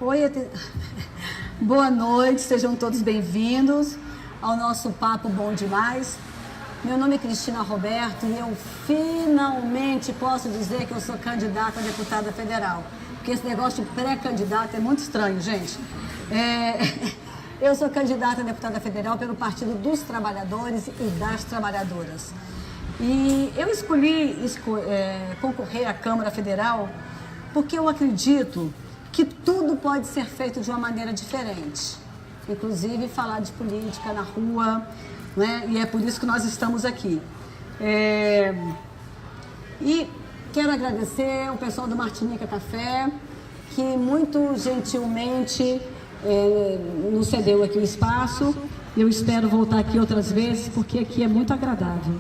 Oi, boa noite, sejam todos bem-vindos ao nosso Papo Bom Demais. Meu nome é Cristina Roberto e eu finalmente posso dizer que eu sou candidata a deputada federal. Porque esse negócio de pré-candidato é muito estranho, gente. Eu sou candidata a deputada federal pelo Partido dos Trabalhadores e das Trabalhadoras. E eu escolhi concorrer à Câmara Federal porque eu acredito que tudo pode ser feito de uma maneira diferente. Inclusive falar de política na rua, né? E é por isso que nós estamos aqui. E quero agradecer ao pessoal do Martinica Café, que muito gentilmente nos cedeu aqui o espaço. Eu espero voltar aqui outras vezes, porque aqui é muito agradável.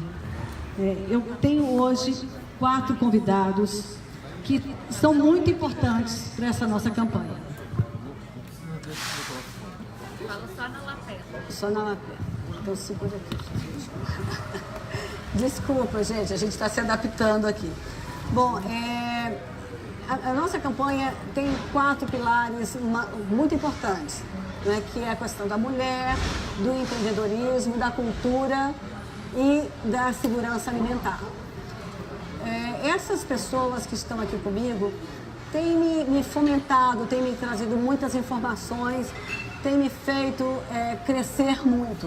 Eu tenho hoje 4 convidados que são muito importantes para essa nossa campanha. Fala só na lapela. Só na lapela. Então segura aqui. Desculpa, gente, a gente está se adaptando aqui. Bom, a nossa campanha tem 4 pilares muito importantes, né, que é a questão da mulher, do empreendedorismo, da cultura e da segurança alimentar. Essas pessoas que estão aqui comigo têm me fomentado, têm me trazido muitas informações, têm me feito crescer muito.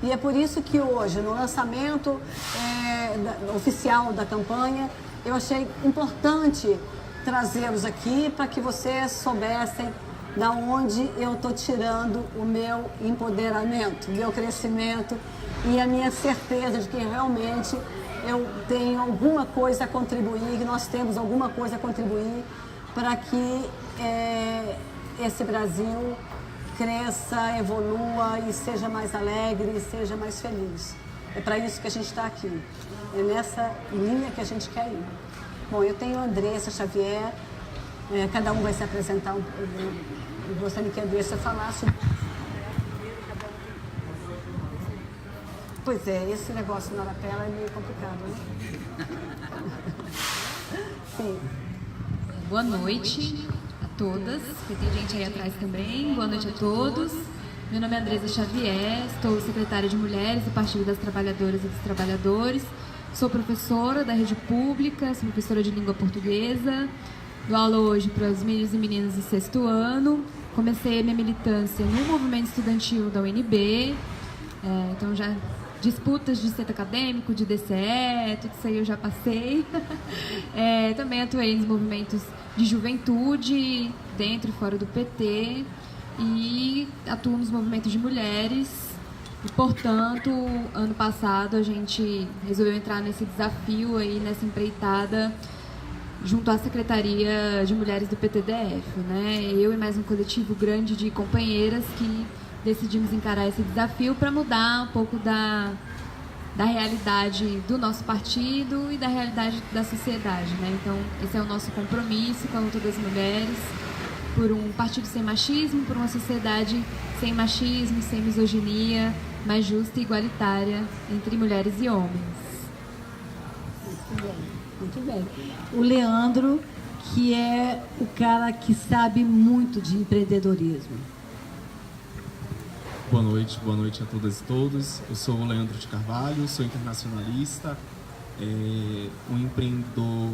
E é por isso que hoje, no lançamento oficial da campanha, eu achei importante trazê-los aqui para que vocês soubessem da onde eu estou tirando o meu empoderamento, o meu crescimento e a minha certeza de que realmente eu tenho alguma coisa a contribuir, que nós temos alguma coisa a contribuir para que esse Brasil cresça, evolua e seja mais alegre e seja mais feliz. É para isso que a gente está aqui. É nessa linha que a gente quer ir. Bom, eu tenho a Andressa Xavier, cada um vai se apresentar. Eu gostaria que a Andressa falasse. Pois é, esse negócio na lapela é meio complicado, né? Sim. Boa noite a todas, porque tem gente aí atrás também. Boa noite a todos. Meu nome é Andressa Xavier, estou secretária de Mulheres do Partido das Trabalhadoras e dos Trabalhadores. Sou professora da rede pública, sou professora de língua portuguesa. Dou aula hoje para os meninos e meninas do 6º ano. Comecei a minha militância no movimento estudantil da UNB. Então já disputas de centro acadêmico, de DCE, tudo isso aí eu já passei. Também atuei nos movimentos de juventude, dentro e fora do PT, e atuo nos movimentos de mulheres. E, portanto, ano passado a gente resolveu entrar nesse desafio aí, nessa empreitada, junto à Secretaria de Mulheres do PTDF, né? Eu e mais um coletivo grande de companheiras que decidimos encarar esse desafio para mudar um pouco da realidade do nosso partido e da realidade da sociedade, né? Então, esse é o nosso compromisso com a luta das mulheres por um partido sem machismo, por uma sociedade sem machismo, sem misoginia, mais justa e igualitária entre mulheres e homens. Muito bem, muito bem. O Leandro, que é o cara que sabe muito de empreendedorismo. Boa noite a todas e todos. Eu sou o Leandro de Carvalho, sou internacionalista, um empreendedor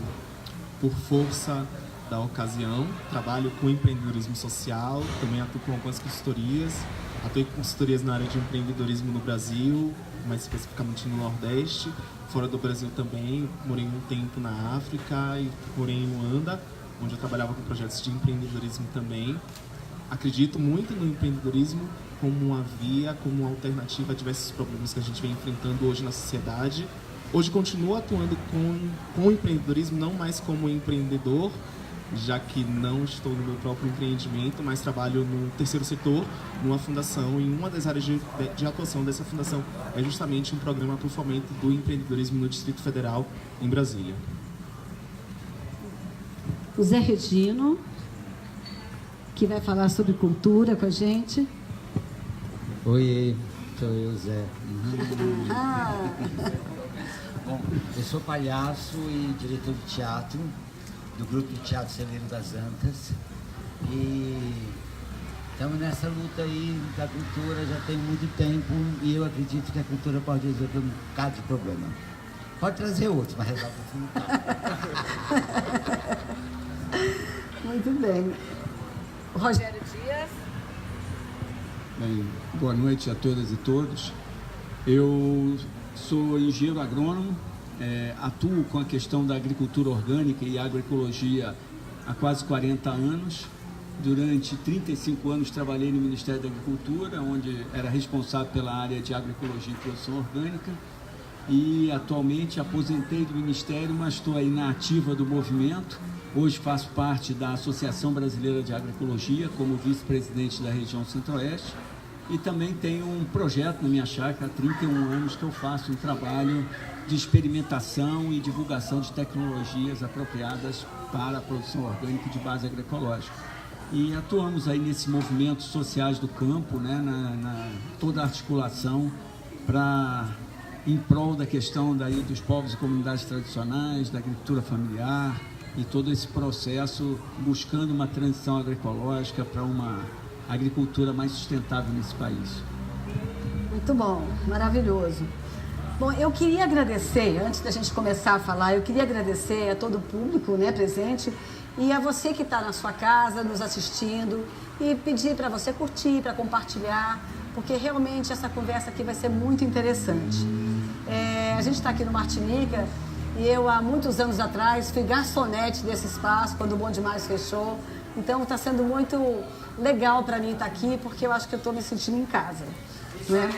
por força da ocasião, trabalho com empreendedorismo social, também atuo com algumas consultorias, atuei com consultorias na área de empreendedorismo no Brasil, mais especificamente no Nordeste, fora do Brasil também, morei um tempo na África e morei em Luanda, onde eu trabalhava com projetos de empreendedorismo também. Acredito muito no empreendedorismo como uma via, como uma alternativa a diversos problemas que a gente vem enfrentando hoje na sociedade. Hoje continuo atuando com o empreendedorismo, não mais como empreendedor, já que não estou no meu próprio empreendimento, mas trabalho no terceiro setor, numa fundação, e uma das áreas de atuação dessa fundação é justamente um programa para o fomento do empreendedorismo no Distrito Federal, em Brasília. O Zé Regino, que vai falar sobre cultura com a gente. Oi, sou eu, Zé. Bom, eu sou palhaço e diretor de teatro do grupo de teatro Celeiro das Antas. E estamos nessa luta aí da cultura já tem muito tempo e eu acredito que a cultura pode resolver um bocado de problema. Pode trazer outros, mas resolve assim um bocado. Muito bem. Rogério Dias. Bem, boa noite a todas e todos. Eu sou engenheiro agrônomo, atuo com a questão da agricultura orgânica e agroecologia há quase 40 anos. Durante 35 anos trabalhei no Ministério da Agricultura, onde era responsável pela área de agroecologia e produção orgânica. E atualmente aposentei do Ministério, mas estou aí na ativa do movimento. Hoje faço parte da Associação Brasileira de Agroecologia como vice-presidente da região Centro-Oeste e também tenho um projeto na minha chácara há 31 anos que eu faço um trabalho de experimentação e divulgação de tecnologias apropriadas para a produção orgânica de base agroecológica. E atuamos aí nesses movimentos sociais do campo, né, toda a articulação em prol da questão dos povos e comunidades tradicionais, da agricultura familiar, e todo esse processo buscando uma transição agroecológica para uma agricultura mais sustentável nesse país. Muito bom, maravilhoso. Bom, eu queria agradecer, antes da gente começar a falar, eu queria agradecer a todo o público, né, presente e a você que está na sua casa nos assistindo e pedir para você curtir, para compartilhar, porque realmente essa conversa aqui vai ser muito interessante. A gente está aqui no Martinica e eu, há muitos anos atrás, fui garçonete desse espaço, quando o Bom Demais fechou. Então, está sendo muito legal para mim estar aqui, porque eu acho que eu estou me sentindo em casa. Né?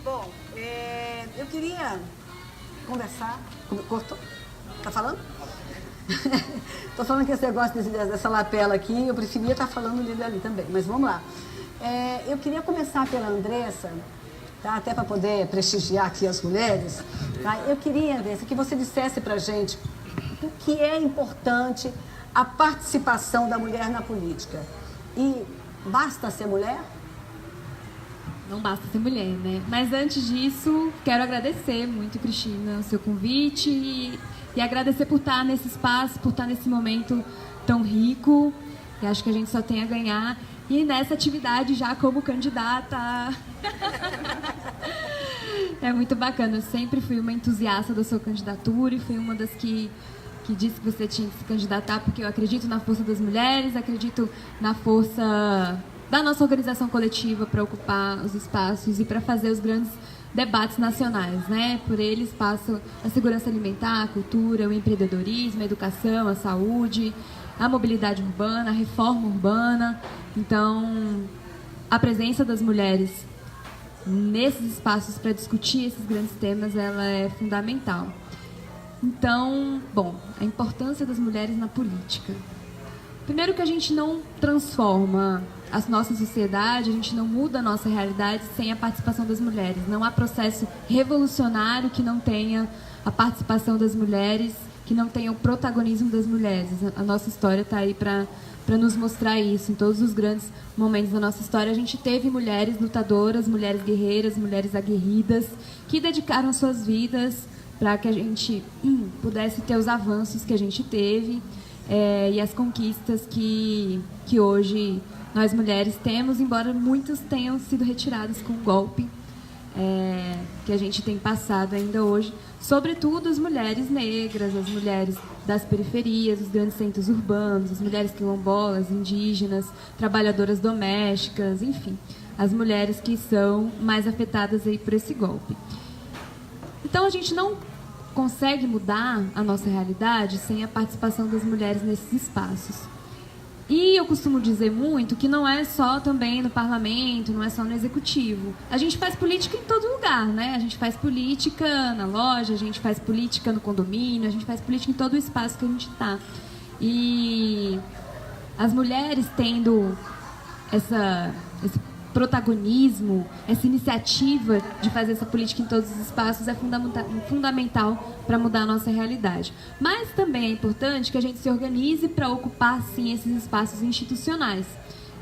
Bom, eu queria conversar... Cortou? Tá falando? Estou falando que esse negócio dessa lapela aqui, eu preferia estar falando dele ali também, mas vamos lá. Eu queria começar pela Andressa, tá? Até para poder prestigiar aqui as mulheres. Tá? Eu queria, Andressa, que você dissesse para a gente o que é importante a participação da mulher na política. E basta ser mulher? Não basta ser mulher, né? Mas antes disso, quero agradecer muito, Cristina, o seu convite e agradecer por estar nesse espaço, por estar nesse momento tão rico. E acho que a gente só tem a ganhar. E nessa atividade já como candidata. É muito bacana. Eu sempre fui uma entusiasta da sua candidatura e fui uma das que disse que você tinha que se candidatar porque eu acredito na força das mulheres, acredito na força da nossa organização coletiva para ocupar os espaços e para fazer os grandes debates nacionais, né? Por eles passam a segurança alimentar, a cultura, o empreendedorismo, a educação, a saúde, a mobilidade urbana, a reforma urbana. Então, a presença das mulheres nesses espaços para discutir esses grandes temas, ela é fundamental. Então, bom, a importância das mulheres na política. Primeiro que a gente não transforma a nossa sociedade, a gente não muda a nossa realidade sem a participação das mulheres. Não há processo revolucionário que não tenha a participação das mulheres, que não tenha o protagonismo das mulheres. A nossa história está aí para nos mostrar isso. Em todos os grandes momentos da nossa história, a gente teve mulheres lutadoras, mulheres guerreiras, mulheres aguerridas, que dedicaram suas vidas para que a gente pudesse ter os avanços que a gente teve e as conquistas que hoje nós mulheres temos, embora muitas tenham sido retiradas com o golpe que a gente tem passado ainda hoje, sobretudo as mulheres negras, as mulheres das periferias, os grandes centros urbanos, as mulheres quilombolas, indígenas, trabalhadoras domésticas, enfim, as mulheres que são mais afetadas aí por esse golpe. Então a gente não consegue mudar a nossa realidade sem a participação das mulheres nesses espaços. E eu costumo dizer muito que não é só também no parlamento, não é só no executivo. A gente faz política em todo lugar, né? A gente faz política na loja, a gente faz política no condomínio, a gente faz política em todo o espaço que a gente está. E as mulheres tendo esse protagonismo, essa iniciativa de fazer essa política em todos os espaços é fundamental para mudar a nossa realidade. Mas também é importante que a gente se organize para ocupar, sim, esses espaços institucionais,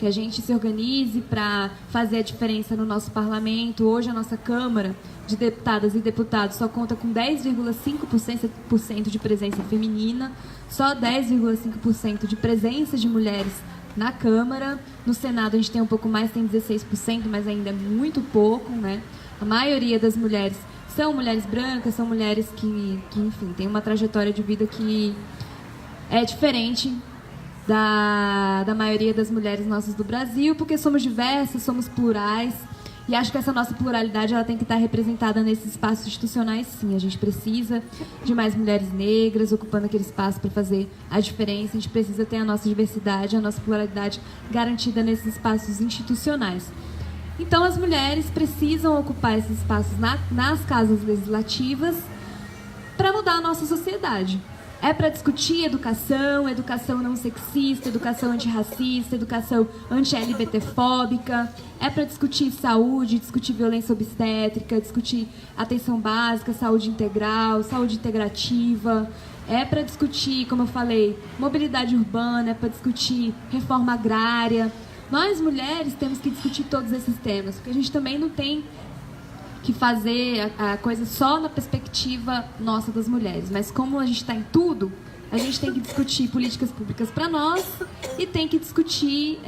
que a gente se organize para fazer a diferença no nosso parlamento. Hoje a nossa Câmara de Deputadas e Deputados só conta com 10,5% de presença feminina, só 10,5% de presença de mulheres na Câmara. No Senado a gente tem um pouco mais, tem 16%, mas ainda é muito pouco, né? A maioria das mulheres são mulheres brancas, são mulheres que enfim, têm uma trajetória de vida que é diferente da maioria das mulheres nossas do Brasil, porque somos diversas, somos plurais, e acho que essa nossa pluralidade ela tem que estar representada nesses espaços institucionais, sim. A gente precisa de mais mulheres negras ocupando aquele espaço para fazer a diferença. A gente precisa ter a nossa diversidade, a nossa pluralidade garantida nesses espaços institucionais. Então, as mulheres precisam ocupar esses espaços nas casas legislativas para mudar a nossa sociedade. É para discutir educação, educação não sexista, educação antirracista, educação anti-LGBTfóbica. É para discutir saúde, discutir violência obstétrica, discutir atenção básica, saúde integral, saúde integrativa. É para discutir, como eu falei, mobilidade urbana, é para discutir reforma agrária. Nós, mulheres, temos que discutir todos esses temas, porque a gente também não tem que fazer a coisa só na perspectiva nossa das mulheres. Mas como a gente está em tudo, a gente tem que discutir políticas públicas para nós e tem que discutir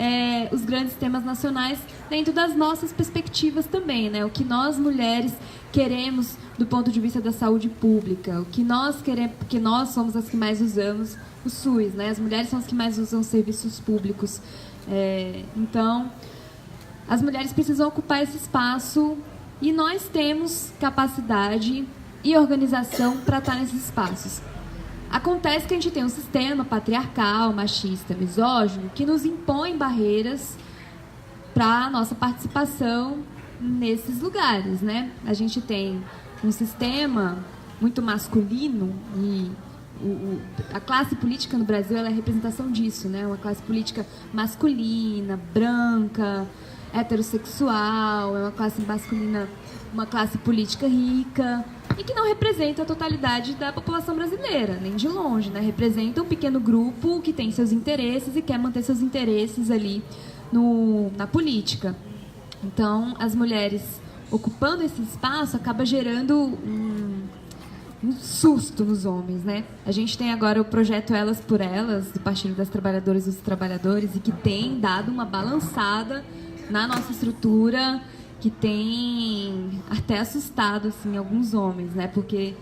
os grandes temas nacionais dentro das nossas perspectivas também, né? O que nós, mulheres, queremos do ponto de vista da saúde pública, o que nós queremos, porque nós somos as que mais usamos o SUS, né? As mulheres são as que mais usam os serviços públicos. Então, as mulheres precisam ocupar esse espaço. E nós temos capacidade e organização para estar nesses espaços. Acontece que a gente tem um sistema patriarcal, machista, misógino, que nos impõe barreiras para a nossa participação nesses lugares, né? A gente tem um sistema muito masculino e a classe política no Brasil ela é a representação disso, né? Uma classe política masculina, branca, heterossexual, é uma classe masculina, uma classe política rica e que não representa a totalidade da população brasileira, nem de longe, né? Representa um pequeno grupo que tem seus interesses e quer manter seus interesses ali na política. Então, as mulheres ocupando esse espaço acaba gerando um susto nos homens, né? A gente tem agora o projeto Elas por Elas, do Partido das Trabalhadoras e dos Trabalhadores, e que tem dado uma balançada na nossa estrutura, que tem até assustado assim, alguns homens, né? Porque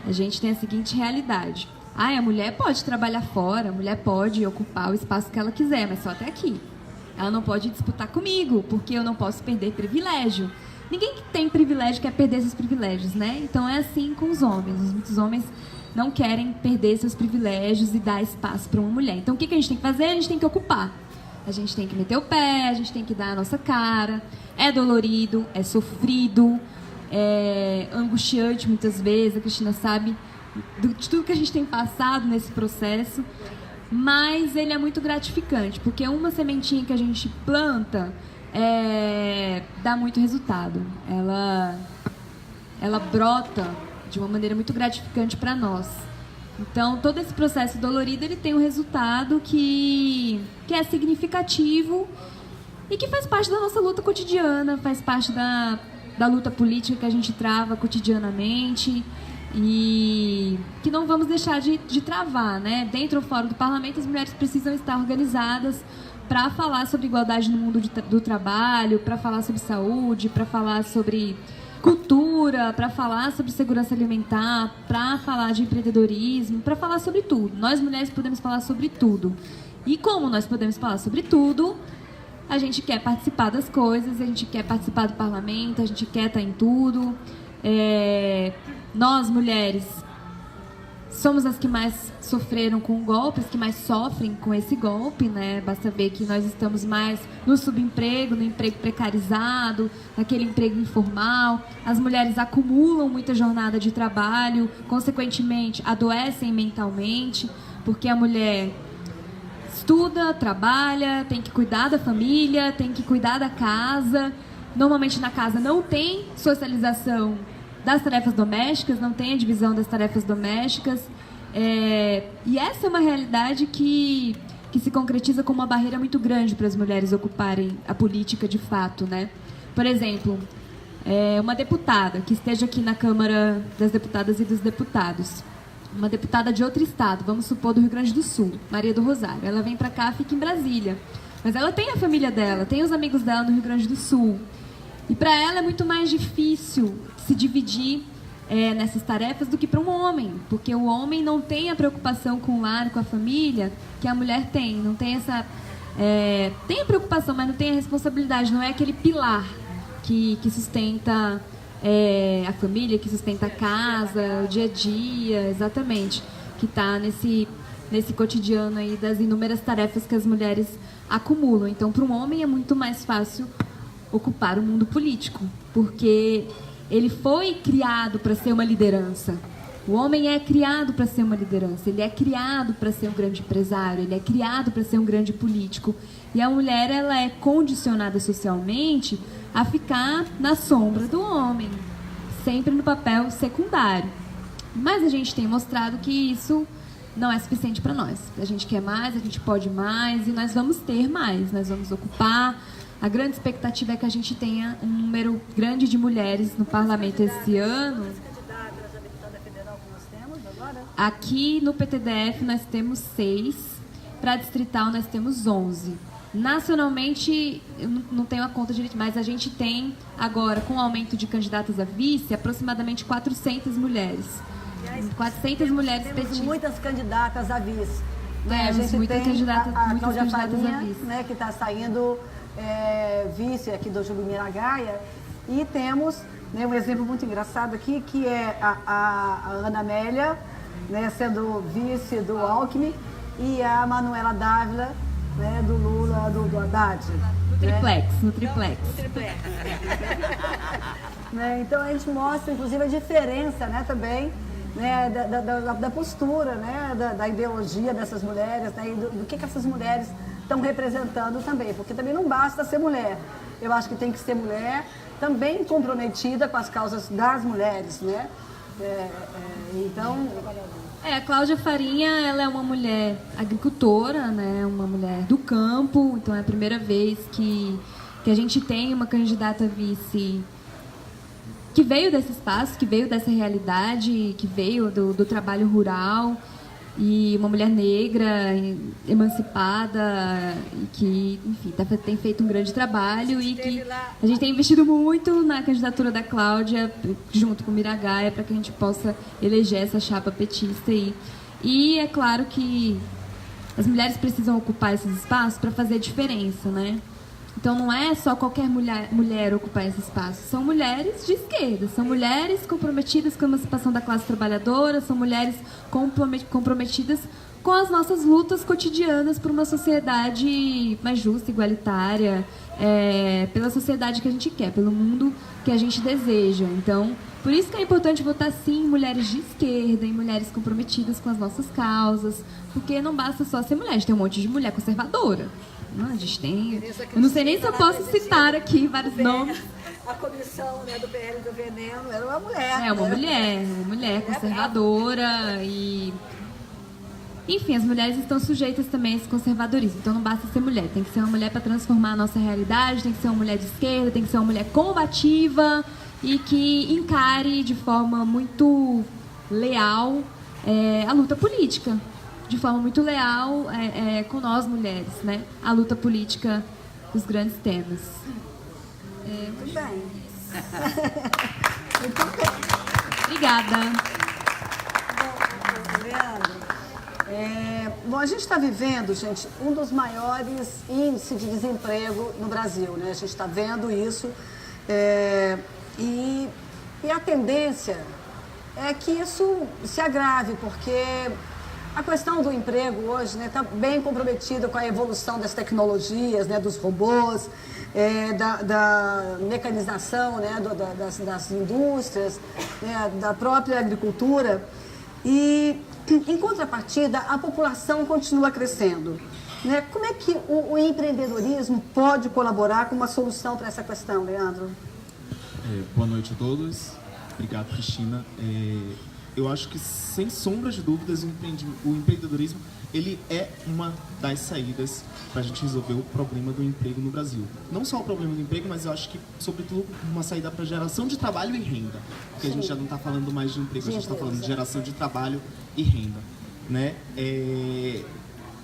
a gente tem a seguinte realidade. A mulher pode trabalhar fora, a mulher pode ocupar o espaço que ela quiser, mas só até aqui. Ela não pode disputar comigo, porque eu não posso perder privilégio. Ninguém que tem privilégio quer perder seus privilégios, né? Então é assim com os homens. Muitos homens não querem perder seus privilégios e dar espaço para uma mulher. Então o que a gente tem que fazer? A gente tem que ocupar. A gente tem que meter o pé, a gente tem que dar a nossa cara. É dolorido, é sofrido, é angustiante muitas vezes. A Cristina sabe de tudo que a gente tem passado nesse processo. Mas ele é muito gratificante, porque uma sementinha que a gente planta dá muito resultado. Ela brota de uma maneira muito gratificante para nós. Então, todo esse processo dolorido, ele tem um resultado que é significativo e que faz parte da nossa luta cotidiana, faz parte da luta política que a gente trava cotidianamente e que não vamos deixar de travar, né? Dentro ou fora do parlamento, as mulheres precisam estar organizadas para falar sobre igualdade no mundo do trabalho, para falar sobre saúde, para falar sobre cultura, para falar sobre segurança alimentar, para falar de empreendedorismo, para falar sobre tudo. Nós, mulheres, podemos falar sobre tudo. E como nós podemos falar sobre tudo, a gente quer participar das coisas, a gente quer participar do parlamento, a gente quer estar em tudo. Nós, mulheres, somos as que mais sofreram com o golpe, as que mais sofrem com esse golpe, né? Basta ver que nós estamos mais no subemprego, no emprego precarizado, naquele emprego informal. As mulheres acumulam muita jornada de trabalho, consequentemente adoecem mentalmente, porque a mulher estuda, trabalha, tem que cuidar da família, tem que cuidar da casa. Normalmente na casa não tem socialização das tarefas domésticas, não tem a divisão das tarefas domésticas. E essa é uma realidade que que se concretiza como uma barreira muito grande para as mulheres ocuparem a política de fato, né? Por exemplo, uma deputada que esteja aqui na Câmara das Deputadas e dos Deputados, uma deputada de outro estado, vamos supor do Rio Grande do Sul, Maria do Rosário, ela vem para cá, fica em Brasília, mas ela tem a família dela, tem os amigos dela no Rio Grande do Sul, e para ela é muito mais difícil se dividir nessas tarefas do que para um homem, porque o homem não tem a preocupação com o lar, com a família que a mulher tem, não tem essa tem a preocupação, mas não tem a responsabilidade, não é aquele pilar que sustenta a família, que sustenta a casa, o dia a dia, exatamente, que está nesse cotidiano aí das inúmeras tarefas que as mulheres acumulam. Então, para um homem é muito mais fácil ocupar o mundo político, porque ele foi criado para ser uma liderança. O homem é criado para ser uma liderança, ele é criado para ser um grande empresário, ele é criado para ser um grande político. E a mulher, ela é condicionada socialmente a ficar na sombra do homem, sempre no papel secundário. Mas a gente tem mostrado que isso não é suficiente para nós. A gente quer mais, a gente pode mais e nós vamos ter mais, nós vamos ocupar. A grande expectativa é que a gente tenha um número grande de mulheres no parlamento esse ano. Aqui no PTDF nós temos 6, para distrital nós temos 11. Nacionalmente, eu não tenho a conta direito, mas a gente tem agora, com o aumento de candidatas a vice, aproximadamente 400 mulheres. 400 mulheres temos petistas. Muitas candidatas a vice. A gente muitas tem candidatas, a muitas Cláudia candidatas Farinha, a vice. né, que está saindo vice aqui do Júlio Miragaia. E temos um exemplo muito engraçado aqui, que é a Ana Amélia, né, sendo vice do Alckmin, e a Manuela Dávila, né, do Lula, do Haddad. No triplex. Né, então a gente mostra, inclusive, a diferença, né, também, né, da postura, né, da ideologia dessas mulheres, né, e do que essas mulheres estão representando também, porque também não basta ser mulher. Eu acho que tem que ser mulher também comprometida com as causas das mulheres, né? Então... A Cláudia Farinha, ela é uma mulher agricultora, né? Uma mulher do campo, então é a primeira vez que a gente tem uma candidata vice que veio desse espaço, que veio dessa realidade, que veio do trabalho rural, e uma mulher negra, emancipada, e que, enfim, tem feito um grande trabalho e que a gente tem investido muito na candidatura da Cláudia, junto com o Miragaia, para que a gente possa eleger essa chapa petista aí. E é claro que as mulheres precisam ocupar esses espaços para fazer diferença, né? Então não é só qualquer mulher ocupar esse espaço, são mulheres de esquerda, são mulheres comprometidas com a emancipação da classe trabalhadora, são mulheres comprometidas com as nossas lutas cotidianas por uma sociedade mais justa, igualitária, pela sociedade que a gente quer, pelo mundo que a gente deseja. Então, por isso que é importante votar sim em mulheres de esquerda, em mulheres comprometidas com as nossas causas, porque não basta só ser mulher, a gente tem um monte de mulher conservadora. A gente tem... Eu não sei nem se eu posso citar aqui vários nomes. A comissão, né, do PL do Veneno era uma mulher. Uma mulher conservadora e... Enfim, as mulheres estão sujeitas também a esse conservadorismo. Então não basta ser mulher, tem que ser uma mulher para transformar a nossa realidade, tem que ser uma mulher de esquerda, tem que ser uma mulher combativa e que encare de forma muito leal a luta política. De forma muito leal com nós mulheres, né? A luta política dos grandes temas. Muito bem. Obrigada. Leandro, bom, a gente está vivendo, gente, um dos maiores índices de desemprego no Brasil, né? A gente está vendo isso e a tendência é que isso se agrave, porque a questão do emprego hoje está bem comprometida com a evolução das tecnologias, né, dos robôs, da mecanização, né, das indústrias, né, da própria agricultura. E, em contrapartida, a população continua crescendo. Né? Como é que o empreendedorismo pode colaborar com uma solução para essa questão, Leandro? Boa noite a todos. Obrigado, Cristina. eu acho que, sem sombra de dúvidas, o empreendedorismo ele é uma das saídas para a gente resolver o problema do emprego no Brasil. Não só o problema do emprego, mas eu acho que, sobretudo, uma saída para geração de trabalho e renda. Porque a gente já não está falando mais de emprego, a gente está falando de geração de trabalho e renda. Né?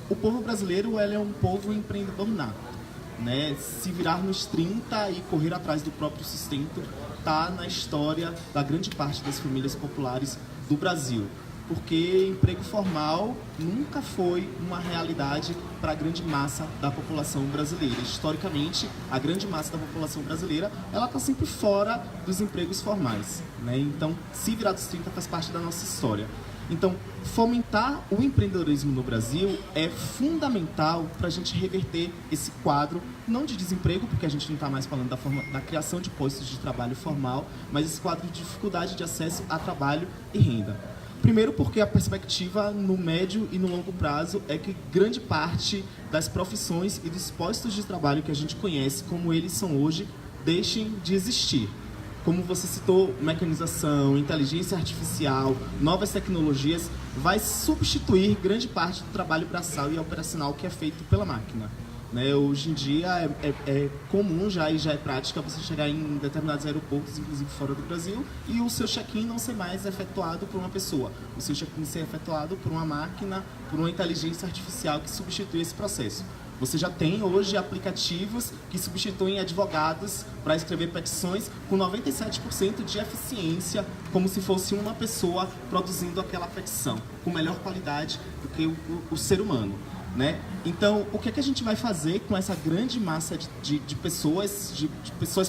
O povo brasileiro ele é um povo empreendedor nato. Né? Se virar nos 30 e correr atrás do próprio sustento está na história da grande parte das famílias populares do Brasil. Porque emprego formal nunca foi uma realidade para a grande massa da população brasileira. Historicamente, a grande massa da população brasileira ela está sempre fora dos empregos formais. Né? Então, se virar dos 30 faz parte da nossa história. Então, fomentar o empreendedorismo no Brasil é fundamental para a gente reverter esse quadro, não de desemprego, porque a gente não está mais falando da criação de postos de trabalho formal, mas esse quadro de dificuldade de acesso a trabalho e renda. Primeiro porque a perspectiva no médio e no longo prazo é que grande parte das profissões e dos postos de trabalho que a gente conhece como eles são hoje, deixem de existir. Como você citou, mecanização, inteligência artificial, novas tecnologias, vai substituir grande parte do trabalho braçal e operacional que é feito pela máquina. Né? Hoje em dia é comum já é prática você chegar em determinados aeroportos, inclusive fora do Brasil, e o seu check-in não ser mais efetuado por uma pessoa. O seu check-in ser efetuado por uma máquina, por uma inteligência artificial que substitui esse processo. Você já tem hoje aplicativos que substituem advogados para escrever petições com 97% de eficiência, como se fosse uma pessoa produzindo aquela petição, com melhor qualidade do que o ser humano. Né? Então, o que a gente vai fazer com essa grande massa de pessoas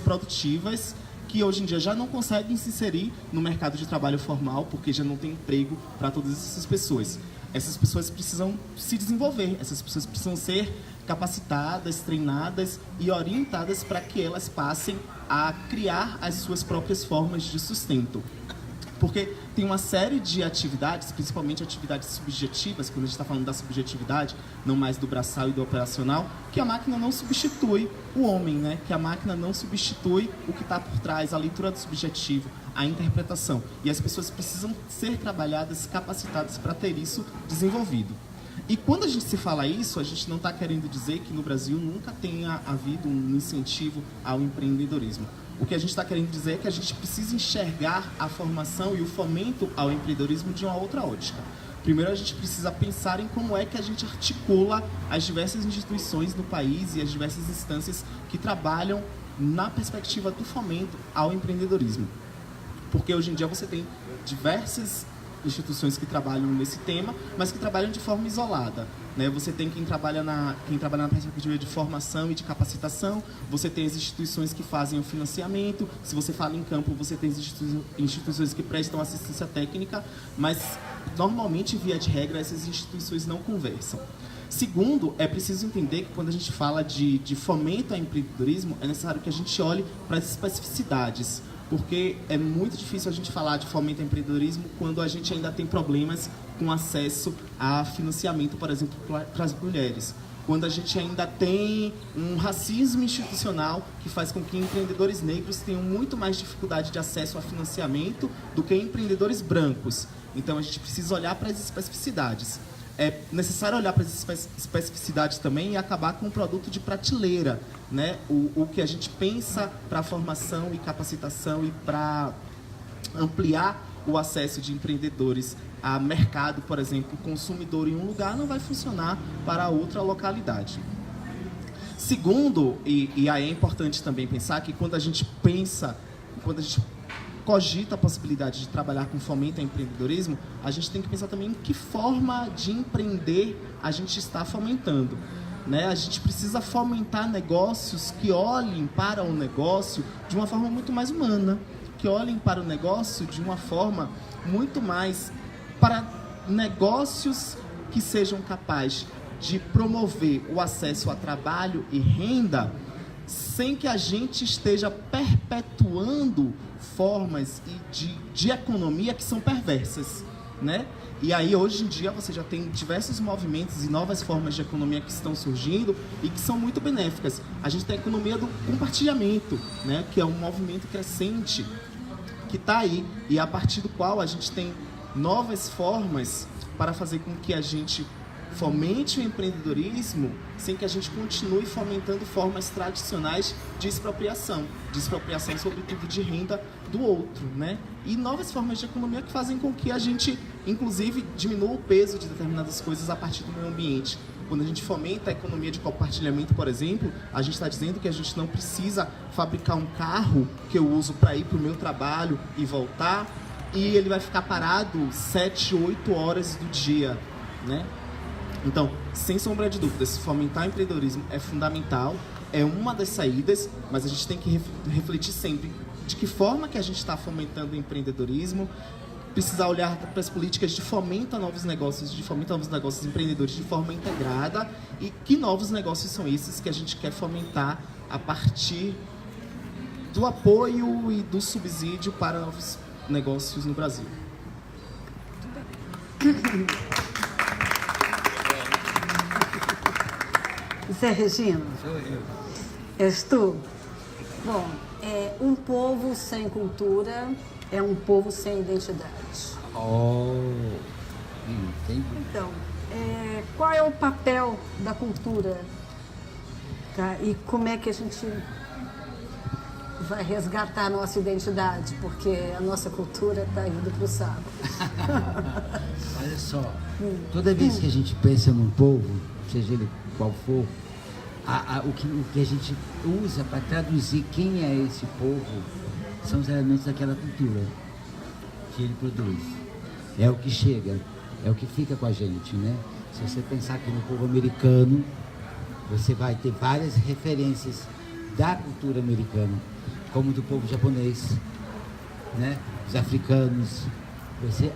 produtivas que hoje em dia já não conseguem se inserir no mercado de trabalho formal porque já não tem emprego para todas essas pessoas? Essas pessoas precisam se desenvolver, essas pessoas precisam ser capacitadas, treinadas e orientadas para que elas passem a criar as suas próprias formas de sustento. Porque tem uma série de atividades, principalmente atividades subjetivas, quando a gente está falando da subjetividade, não mais do braçal e do operacional, que a máquina não substitui o homem, né? Que a máquina não substitui o que está por trás, a leitura do subjetivo, a interpretação. E as pessoas precisam ser trabalhadas, capacitadas para ter isso desenvolvido. E quando a gente se fala isso, a gente não está querendo dizer que no Brasil nunca tenha havido um incentivo ao empreendedorismo. O que a gente está querendo dizer é que a gente precisa enxergar a formação e o fomento ao empreendedorismo de uma outra ótica. Primeiro, a gente precisa pensar em como é que a gente articula as diversas instituições do país e as diversas instâncias que trabalham na perspectiva do fomento ao empreendedorismo. Porque hoje em dia você tem diversas instituições que trabalham nesse tema, mas que trabalham de forma isolada. Né? Você tem quem trabalha na perspectiva de formação e de capacitação, você tem as instituições que fazem o financiamento, se você fala em campo, você tem as instituições que prestam assistência técnica, mas normalmente, via de regra, essas instituições não conversam. Segundo, é preciso entender que quando a gente fala de fomento ao empreendedorismo, é necessário que a gente olhe para as especificidades, porque é muito difícil a gente falar de fomento ao empreendedorismo quando a gente ainda tem problemas com acesso a financiamento, por exemplo, para as mulheres. Quando a gente ainda tem um racismo institucional que faz com que empreendedores negros tenham muito mais dificuldade de acesso a financiamento do que empreendedores brancos. Então, a gente precisa olhar para as especificidades. É necessário olhar para as especificidades também e acabar com o produto de prateleira, né? O que a gente pensa para formação e capacitação e para ampliar o acesso de empreendedores a mercado, por exemplo, consumidor em um lugar não vai funcionar para outra localidade. Segundo, e aí é importante também pensar que quando a gente cogita a possibilidade de trabalhar com fomento ao empreendedorismo, a gente tem que pensar também em que forma de empreender a gente está fomentando. Né? A gente precisa fomentar negócios que olhem para o negócio de uma forma muito mais humana, que olhem para o negócio de uma forma muito mais para negócios que sejam capazes de promover o acesso a trabalho e renda sem que a gente esteja perpetuando formas de economia que são perversas, né? E aí, hoje em dia, você já tem diversos movimentos e novas formas de economia que estão surgindo e que são muito benéficas. A gente tem a economia do compartilhamento, né? Que é um movimento crescente que está aí e a partir do qual a gente tem novas formas para fazer com que a gente fomente o empreendedorismo sem que a gente continue fomentando formas tradicionais de expropriação sobretudo de renda do outro, né? E novas formas de economia que fazem com que a gente, inclusive, diminua o peso de determinadas coisas a partir do meio ambiente. Quando a gente fomenta a economia de compartilhamento, por exemplo, a gente está dizendo que a gente não precisa fabricar um carro que eu uso para ir para o meu trabalho e voltar, e ele vai ficar parado 7, 8 horas do dia, né? Então, sem sombra de dúvidas, fomentar o empreendedorismo é fundamental, é uma das saídas, mas a gente tem que refletir sempre de que forma que a gente está fomentando o empreendedorismo, precisar olhar para as políticas de fomento a novos negócios, empreendedores de forma integrada, e que novos negócios são esses que a gente quer fomentar a partir do apoio e do subsídio para novos negócios no Brasil. Zé Regina? Sou eu. És tu? Bom, um povo sem cultura é um povo sem identidade. Entendi. Então, qual é o papel da cultura? Tá? E como é que a gente vai resgatar a nossa identidade? Porque a nossa cultura está indo para o saco. Olha só, toda vez que a gente pensa num povo, seja ele qual for, o que a gente usa para traduzir quem é esse povo são os elementos daquela cultura que ele produz. É o que chega, é o que fica com a gente, né? Se você pensar aqui no povo americano, você vai ter várias referências da cultura americana, como do povo japonês, né? Os africanos.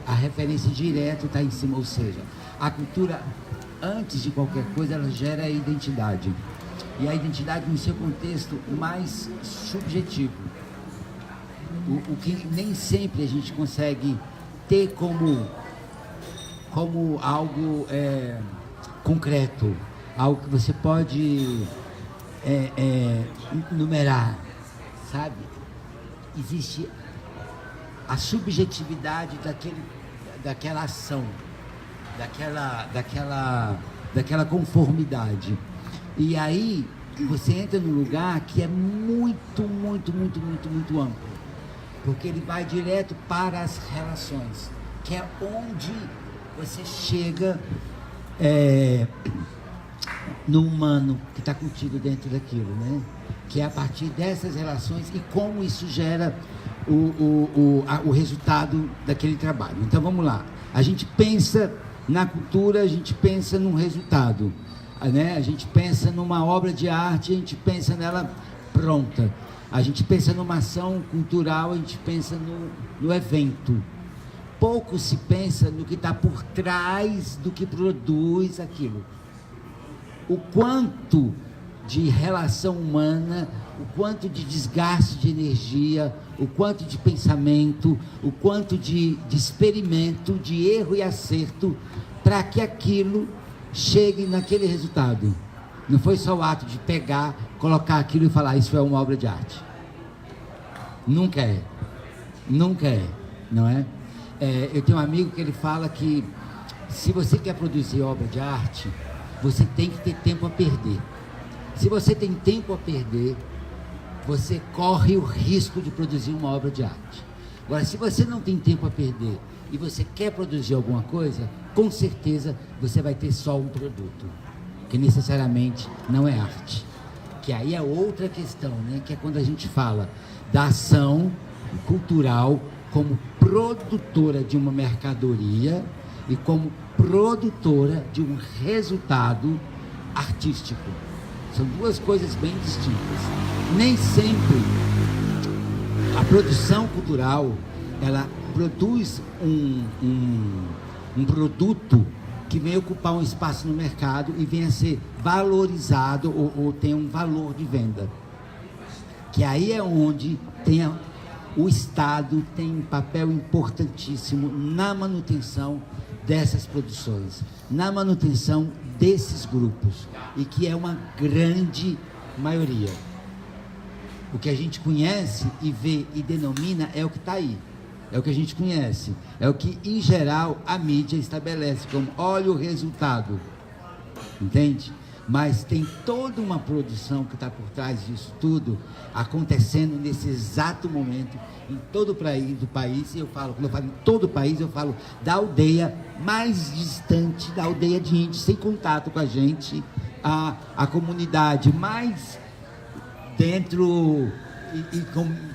A referência direta está em cima, ou seja, a cultura, antes de qualquer coisa, ela gera a identidade. E a identidade no seu contexto mais subjetivo. O que nem sempre a gente consegue ter como algo concreto, algo que você pode numerar, sabe? Existe a subjetividade daquela ação, daquela conformidade. E aí você entra num lugar que é muito, muito, muito, muito, muito amplo, porque ele vai direto para as relações, que é onde você chega no humano que está contido dentro daquilo, né? Que é a partir dessas relações e como isso gera o resultado daquele trabalho. Então vamos lá, a gente pensa na cultura, a gente pensa num resultado, né? A gente pensa numa obra de arte, a gente pensa nela pronta, a gente pensa numa ação cultural, a gente pensa no evento. Pouco se pensa no que está por trás do que produz aquilo. O quanto de relação humana, o quanto de desgaste de energia, o quanto de pensamento, o quanto de experimento, de erro e acerto, para que aquilo chegue naquele resultado. Não foi só o ato de pegar, colocar aquilo e falar, isso é uma obra de arte. Nunca é. Nunca é, não é? Eu tenho um amigo que ele fala que se você quer produzir obra de arte, você tem que ter tempo a perder. Se você tem tempo a perder, você corre o risco de produzir uma obra de arte. Agora, se você não tem tempo a perder e você quer produzir alguma coisa, com certeza você vai ter só um produto, que necessariamente não é arte. Que aí é outra questão, né? Que é quando a gente fala da ação cultural como produtora de uma mercadoria e como produtora de um resultado artístico. São duas coisas bem distintas. Nem sempre a produção cultural, ela produz um produto que vem ocupar um espaço no mercado e venha a ser valorizado ou tem um valor de venda. Que aí é onde o Estado tem um papel importantíssimo na manutenção dessas produções, na manutenção desses grupos, e que é uma grande maioria. O que a gente conhece e vê e denomina é o que está aí, é o que a gente conhece, é o que, em geral, a mídia estabelece como, olha o resultado, entende? Mas tem toda uma produção que está por trás disso tudo, acontecendo nesse exato momento, em todo o país, e eu falo, quando eu falo em todo o país, eu falo da aldeia mais distante, da aldeia de índios, sem contato com a gente, a comunidade mais dentro e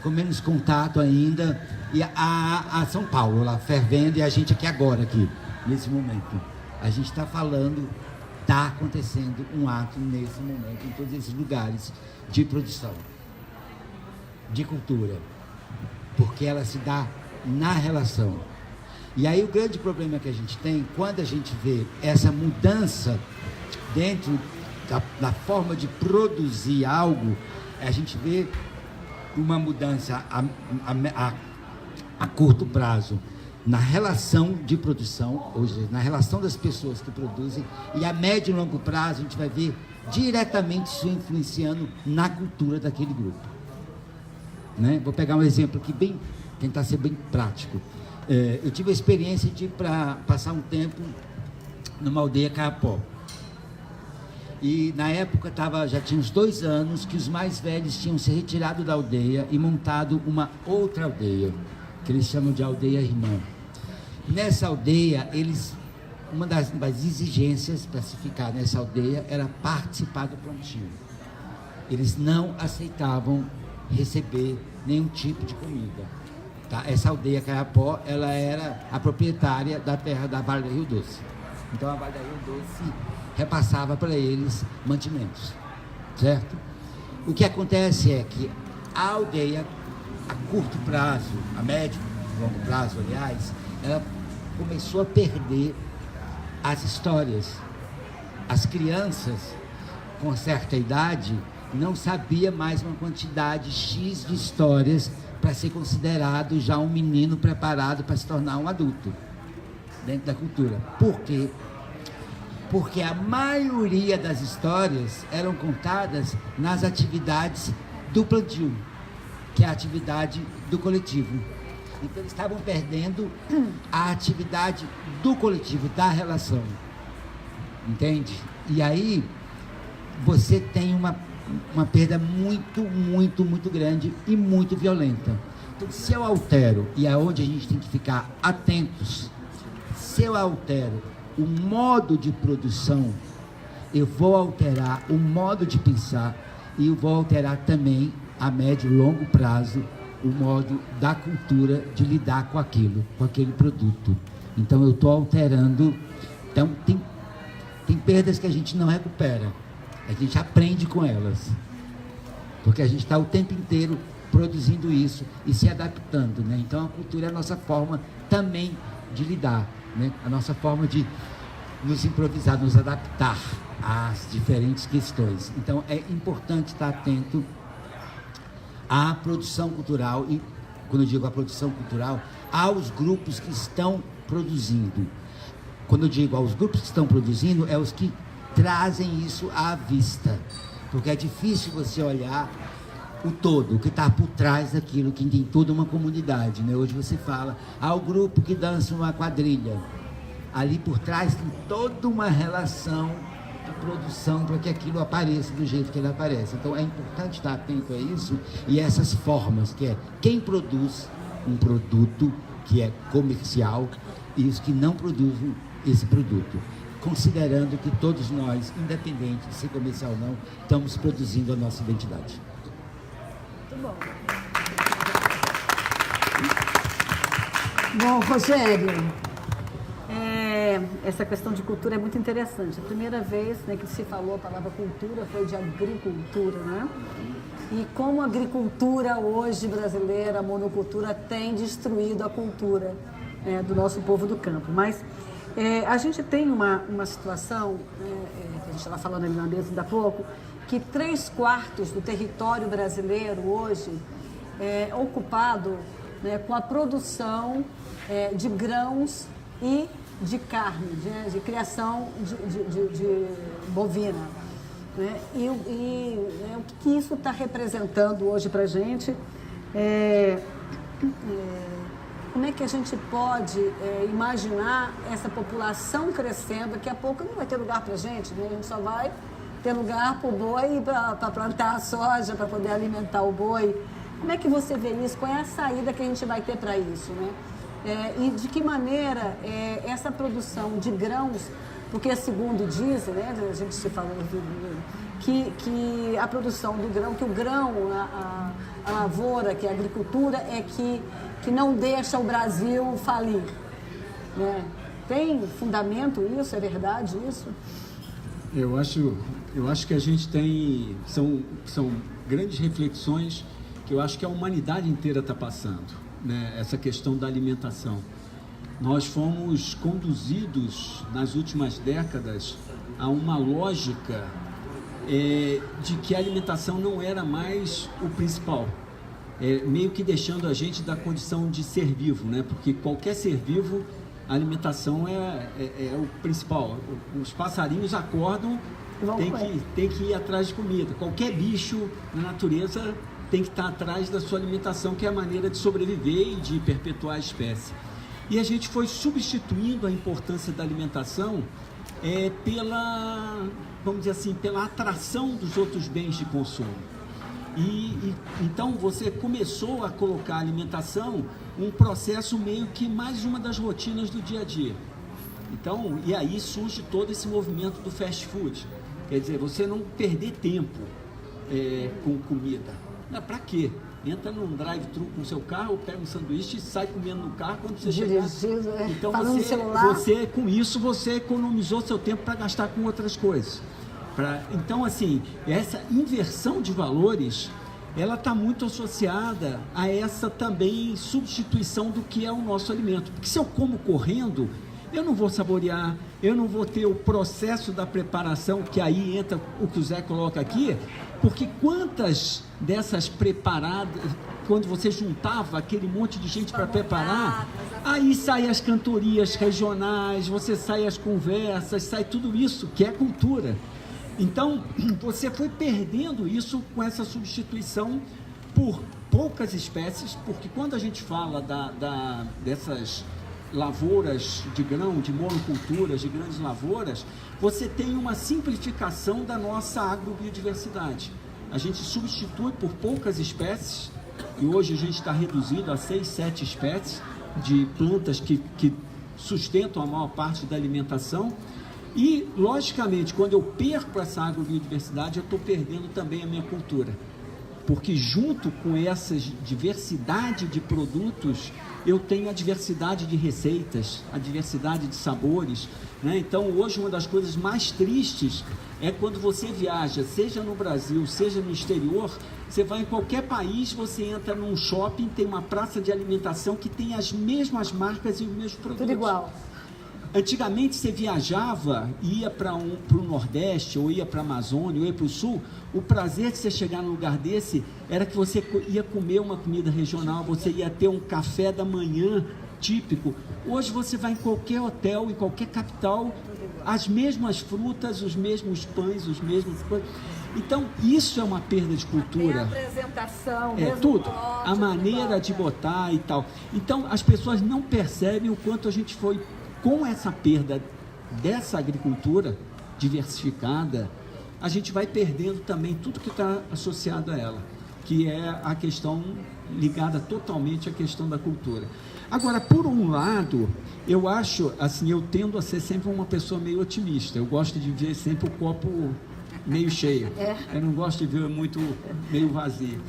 com menos contato ainda, e a São Paulo lá fervendo, e a gente aqui, nesse momento. A gente está falando, está acontecendo um ato nesse momento, em todos esses lugares de produção, de cultura, porque ela se dá na relação. E aí o grande problema que a gente tem, quando a gente vê essa mudança dentro da forma de produzir algo, a gente vê uma mudança a curto prazo na relação de produção, ou seja, na relação das pessoas que produzem, e a médio e longo prazo a gente vai ver diretamente isso influenciando na cultura daquele grupo, né? Vou pegar um exemplo aqui, tentar ser bem prático. Eu tive a experiência de ir para passar um tempo numa aldeia Caiapó. E na época já tinha uns 2 anos que os mais velhos tinham se retirado da aldeia e montado uma outra aldeia, que eles chamam de aldeia irmã. Nessa aldeia, uma das exigências para se ficar nessa aldeia era participar do plantio. Eles não aceitavam receber nenhum tipo de comida. Tá? Essa aldeia Caiapó, ela era a proprietária da terra da Vale do Rio Doce. Então a Vale do Rio Doce repassava para eles mantimentos, certo? O que acontece é que a aldeia, a curto prazo, a médio e longo prazo, aliás, ela começou a perder as histórias. As crianças, com certa idade, não sabia mais uma quantidade X de histórias para ser considerado já um menino preparado para se tornar um adulto dentro da cultura. Por quê? Porque a maioria das histórias eram contadas nas atividades do plantio, que é a atividade do coletivo. Então eles estavam perdendo a atividade do coletivo, da relação, entende? E aí você tem uma perda muito grande e muito violenta. Então, se eu altero, e é onde a gente tem que ficar atentos, se eu altero o modo de produção, eu vou alterar o modo de pensar e eu vou alterar também a médio e longo prazo o modo da cultura de lidar com aquilo, com aquele produto. Então eu estou alterando. Então tem perdas que a gente não recupera, a gente aprende com elas, porque a gente está o tempo inteiro produzindo isso e se adaptando, né? Então a cultura é a nossa forma também de lidar, né? A nossa forma de nos improvisar, nos adaptar às diferentes questões. Então é importante estar atento à produção cultural, e quando eu digo a produção cultural, aos grupos que estão produzindo. Quando eu digo aos grupos que estão produzindo, é os que trazem isso à vista, porque é difícil você olhar o todo, o que está por trás daquilo, que tem toda uma comunidade, né? Hoje você fala, o grupo que dança uma quadrilha, ali por trás tem toda uma relação de produção para que aquilo apareça do jeito que ele aparece. Então é importante estar atento a isso e essas formas, que é quem produz um produto que é comercial e os que não produzem esse produto, considerando que todos nós, independente de ser comercial ou não, estamos produzindo a nossa identidade. Muito bom. Bom, Rogério, essa questão de cultura é muito interessante. A primeira vez, né, que se falou a palavra cultura foi de agricultura, né? E como a agricultura hoje brasileira, a monocultura, tem destruído a cultura do nosso povo do campo. Mas a gente tem uma situação, que a gente estava falando ali na mesa ainda há pouco, que 3/4 do território brasileiro hoje é ocupado, né, com a produção de grãos e de carne, de criação de bovina. Né? O que isso está representando hoje para a gente? como é que a gente pode imaginar essa população crescendo? Daqui a pouco não vai ter lugar para a gente, né? A gente só vai ter lugar para o boi, para plantar a soja, para poder alimentar o boi. Como é que você vê isso? Qual é a saída que a gente vai ter para isso, né? E de que maneira essa produção de grãos, porque segundo dizem, né, a gente se falou que a produção do grão, que o grão, a lavoura, que a agricultura é que não deixa o Brasil falir, né? Tem fundamento isso? É verdade isso? Eu acho que a gente tem, são grandes reflexões que eu acho que a humanidade inteira está passando, né? Essa questão da alimentação. Nós fomos conduzidos nas últimas décadas a uma lógica de que a alimentação não era mais o principal, meio que deixando a gente da condição de ser vivo, né? Porque qualquer ser vivo, a alimentação é o principal. Os passarinhos acordam, tem que ir atrás de comida. Qualquer bicho na natureza tem que estar atrás da sua alimentação, que é a maneira de sobreviver e de perpetuar a espécie. E a gente foi substituindo a importância da alimentação vamos dizer assim, pela atração dos outros bens de consumo. Então você começou a colocar a alimentação um processo meio que mais uma das rotinas do dia a dia. Então, e aí surge todo esse movimento do fast food. Quer dizer, você não perder tempo com comida. Para quê? Entra num drive-thru com o seu carro, pega um sanduíche e sai comendo no carro quando você chegar. Então você com isso você economizou seu tempo para gastar com outras coisas. Então assim, essa inversão de valores, ela está muito associada a essa também substituição do que é o nosso alimento. Porque se eu como correndo, eu não vou saborear, eu não vou ter o processo da preparação, que aí entra o que o Zé coloca aqui, porque quantas dessas preparadas, quando você juntava aquele monte de gente para preparar, aí saem as cantorias regionais, você sai as conversas, sai tudo isso, que é cultura. Então, você foi perdendo isso com essa substituição por poucas espécies, porque quando a gente fala dessas lavouras de grão, de monoculturas, de grandes lavouras, você tem uma simplificação da nossa agrobiodiversidade. A gente substitui por poucas espécies, e hoje a gente está reduzido a 6, 7 espécies de plantas que sustentam a maior parte da alimentação. E, logicamente, quando eu perco essa agrobiodiversidade, eu estou perdendo também a minha cultura. Porque junto com essa diversidade de produtos, eu tenho a diversidade de receitas, a diversidade de sabores, né? Então, hoje, uma das coisas mais tristes é quando você viaja, seja no Brasil, seja no exterior, você vai em qualquer país, você entra num shopping, tem uma praça de alimentação que tem as mesmas marcas e os mesmos produtos. Tudo igual. Antigamente você viajava, ia para o Nordeste, ou ia para a Amazônia, ou ia para o Sul, o prazer de você chegar num lugar desse era que você ia comer uma comida regional, você ia ter um café da manhã típico. Hoje você vai em qualquer hotel, em qualquer capital, as mesmas frutas, os mesmos pães, os mesmos coisas. Então, isso é uma perda de cultura. É a apresentação, tudo. A maneira de botar e tal. Então, as pessoas não percebem o quanto a gente foi, com essa perda dessa agricultura diversificada, a gente vai perdendo também tudo que está associado a ela, que é a questão ligada totalmente à questão da cultura. Agora, por um lado, eu acho, assim, eu tendo a ser sempre uma pessoa meio otimista. Eu gosto de ver sempre o copo meio cheio. Eu não gosto de ver muito meio vazio.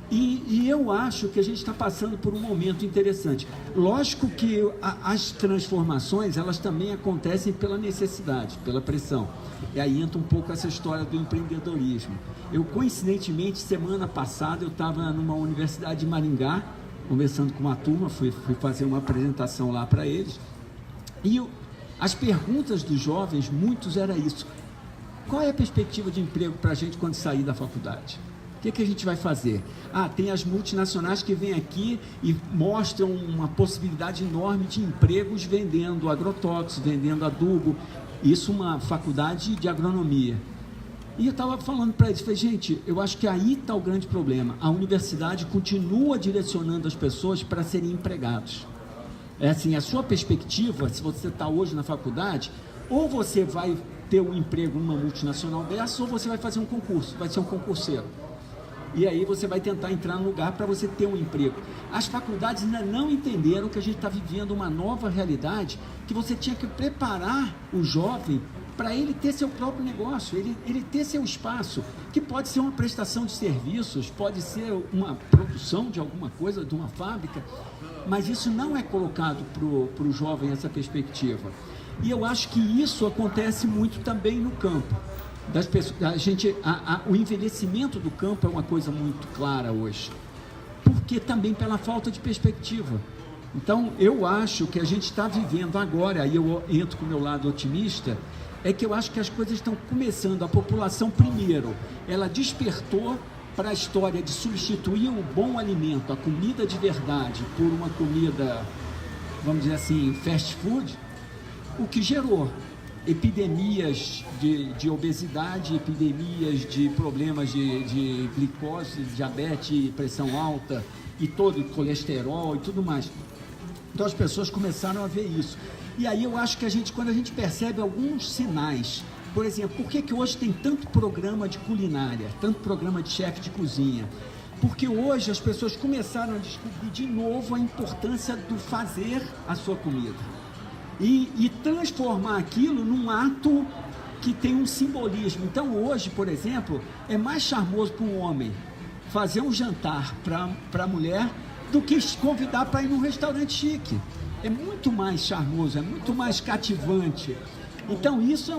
E eu acho que a gente está passando por um momento interessante. Lógico que as transformações, elas também acontecem pela necessidade, pela pressão. E aí entra um pouco essa história do empreendedorismo. Eu, coincidentemente, semana passada, eu estava numa universidade de Maringá, conversando com uma turma, fui fazer uma apresentação lá para eles. E as perguntas dos jovens, muitos era isso. Qual é a perspectiva de emprego para a gente quando sair da faculdade? O que a gente vai fazer? Tem as multinacionais que vêm aqui e mostram uma possibilidade enorme de empregos vendendo agrotóxicos, vendendo adubo. Isso uma faculdade de agronomia. E eu estava falando para eles, falei, gente, eu acho que aí está o grande problema. A universidade continua direcionando as pessoas para serem empregados. É assim, a sua perspectiva, se você está hoje na faculdade, ou você vai ter um emprego numa multinacional dessa, ou você vai fazer um concurso, vai ser um concurseiro. E aí você vai tentar entrar no lugar para você ter um emprego. As faculdades ainda não entenderam que a gente está vivendo uma nova realidade, que você tinha que preparar o jovem para ele ter seu próprio negócio, ele ter seu espaço, que pode ser uma prestação de serviços, pode ser uma produção de alguma coisa, de uma fábrica, mas isso não é colocado para o jovem, essa perspectiva. E eu acho que isso acontece muito também no campo. O envelhecimento do campo é uma coisa muito clara hoje, porque também pela falta de perspectiva. Então, eu acho que a gente está vivendo agora, aí eu entro com o meu lado otimista, é que eu acho que as coisas estão começando, a população primeiro, ela despertou para a história de substituir o bom alimento, a comida de verdade, por uma comida, vamos dizer assim, fast food, o que gerou epidemias de obesidade, epidemias de problemas de glicose, diabetes, pressão alta e todo colesterol e tudo mais. Então as pessoas começaram a ver isso. E aí eu acho que quando a gente percebe alguns sinais, por exemplo, por que hoje tem tanto programa de culinária, tanto programa de chefe de cozinha? Porque hoje as pessoas começaram a descobrir de novo a importância do fazer a sua comida. E transformar aquilo num ato que tem um simbolismo. Então hoje, por exemplo, é mais charmoso para um homem fazer um jantar para a mulher do que convidar para ir num restaurante chique. É muito mais charmoso, é muito mais cativante. Então isso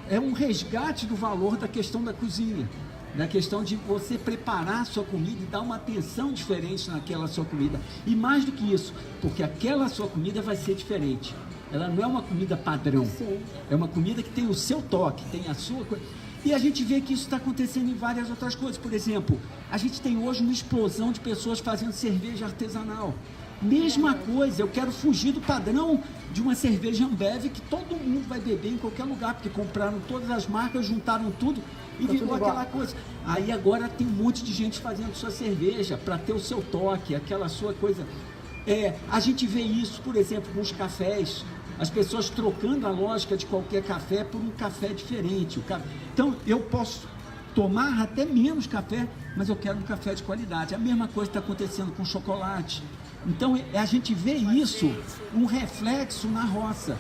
é um resgate do valor da questão da cozinha, da questão de você preparar a sua comida e dar uma atenção diferente naquela sua comida. E mais do que isso, porque aquela sua comida vai ser diferente. Ela não é uma comida padrão. Sim. É uma comida que tem o seu toque, tem a sua coisa. E a gente vê que isso está acontecendo em várias outras coisas. Por exemplo, a gente tem hoje uma explosão de pessoas fazendo cerveja artesanal. Mesma coisa, eu quero fugir do padrão de uma cerveja Ambev que todo mundo vai beber em qualquer lugar, porque compraram todas as marcas, juntaram tudo e virou aquela coisa. Aí agora tem um monte de gente fazendo sua cerveja para ter o seu toque, aquela sua coisa. A gente vê isso, por exemplo, com os cafés. As pessoas trocando a lógica de qualquer café por um café diferente. Então, eu posso tomar até menos café, mas eu quero um café de qualidade. A mesma coisa está acontecendo com chocolate. Então, a gente vê isso, um reflexo na roça,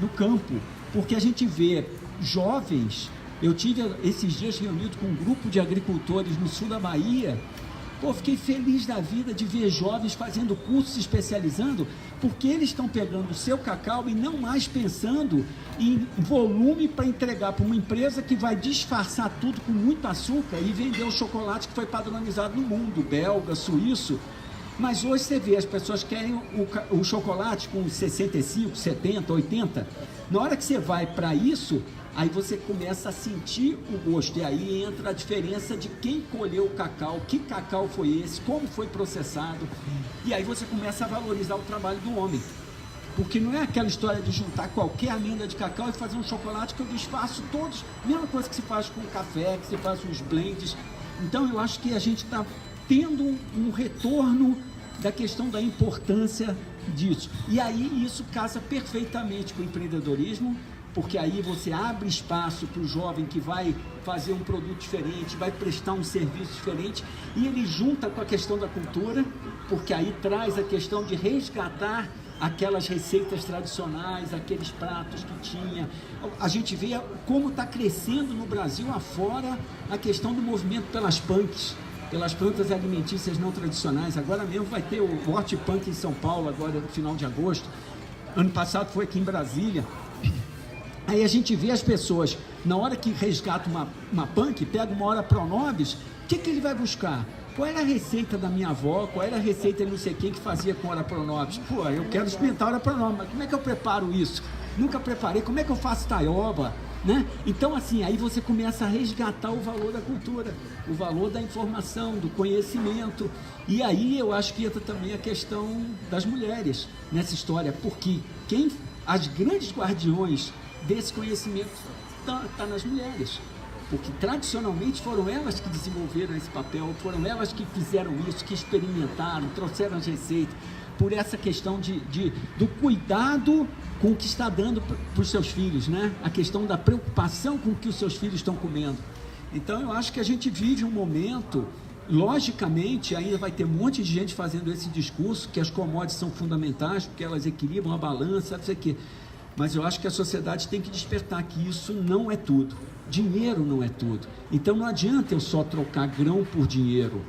no campo, porque a gente vê jovens. Eu tive esses dias reunido com um grupo de agricultores no sul da Bahia. Fiquei feliz da vida de ver jovens fazendo curso, se especializando, porque eles estão pegando o seu cacau e não mais pensando em volume para entregar para uma empresa que vai disfarçar tudo com muito açúcar e vender o chocolate que foi padronizado no mundo, belga, suíço. Mas hoje você vê, as pessoas querem o chocolate com 65, 70, 80. Na hora que você vai para isso, aí você começa a sentir o gosto, e aí entra a diferença de quem colheu o cacau, que cacau foi esse, como foi processado, e aí você começa a valorizar o trabalho do homem, porque não é aquela história de juntar qualquer amêndoa de cacau e fazer um chocolate que eu disfarço todos, mesma coisa que se faz com café, que se faz com os blends. Então eu acho que a gente está tendo um retorno da questão da importância disso, e aí isso casa perfeitamente com o empreendedorismo, porque aí você abre espaço para o jovem que vai fazer um produto diferente, vai prestar um serviço diferente, e ele junta com a questão da cultura, porque aí traz a questão de resgatar aquelas receitas tradicionais, aqueles pratos que tinha. A gente vê como está crescendo no Brasil afora a questão do movimento pelas punks, pelas plantas alimentícias não tradicionais. Agora mesmo vai ter o Hot Punk em São Paulo, agora no final de agosto. Ano passado foi aqui em Brasília. Aí a gente vê as pessoas, na hora que resgata uma punk, pega uma hora Pronobis, o que ele vai buscar? Qual era a receita da minha avó? Qual era a receita de não sei quem que fazia com hora Pronobis? Eu quero experimentar hora Pronobis, mas como é que eu preparo isso? Nunca preparei, como é que eu faço taioba? Né? Então, assim, aí você começa a resgatar o valor da cultura, o valor da informação, do conhecimento. E aí eu acho que entra também a questão das mulheres nessa história, porque as grandes guardiões desse conhecimento está nas mulheres, porque tradicionalmente foram elas que desenvolveram esse papel, foram elas que fizeram isso, que experimentaram, trouxeram as receitas. por essa questão do cuidado com o que está dando para os seus filhos, né? A questão da preocupação com o que os seus filhos estão comendo. Então, eu acho que a gente vive um momento, logicamente, ainda vai ter um monte de gente fazendo esse discurso, que as commodities são fundamentais, porque elas equilibram a balança, não sei o quê. Mas eu acho que a sociedade tem que despertar que isso não é tudo. Dinheiro não é tudo. Então, não adianta eu só trocar grão por dinheiro,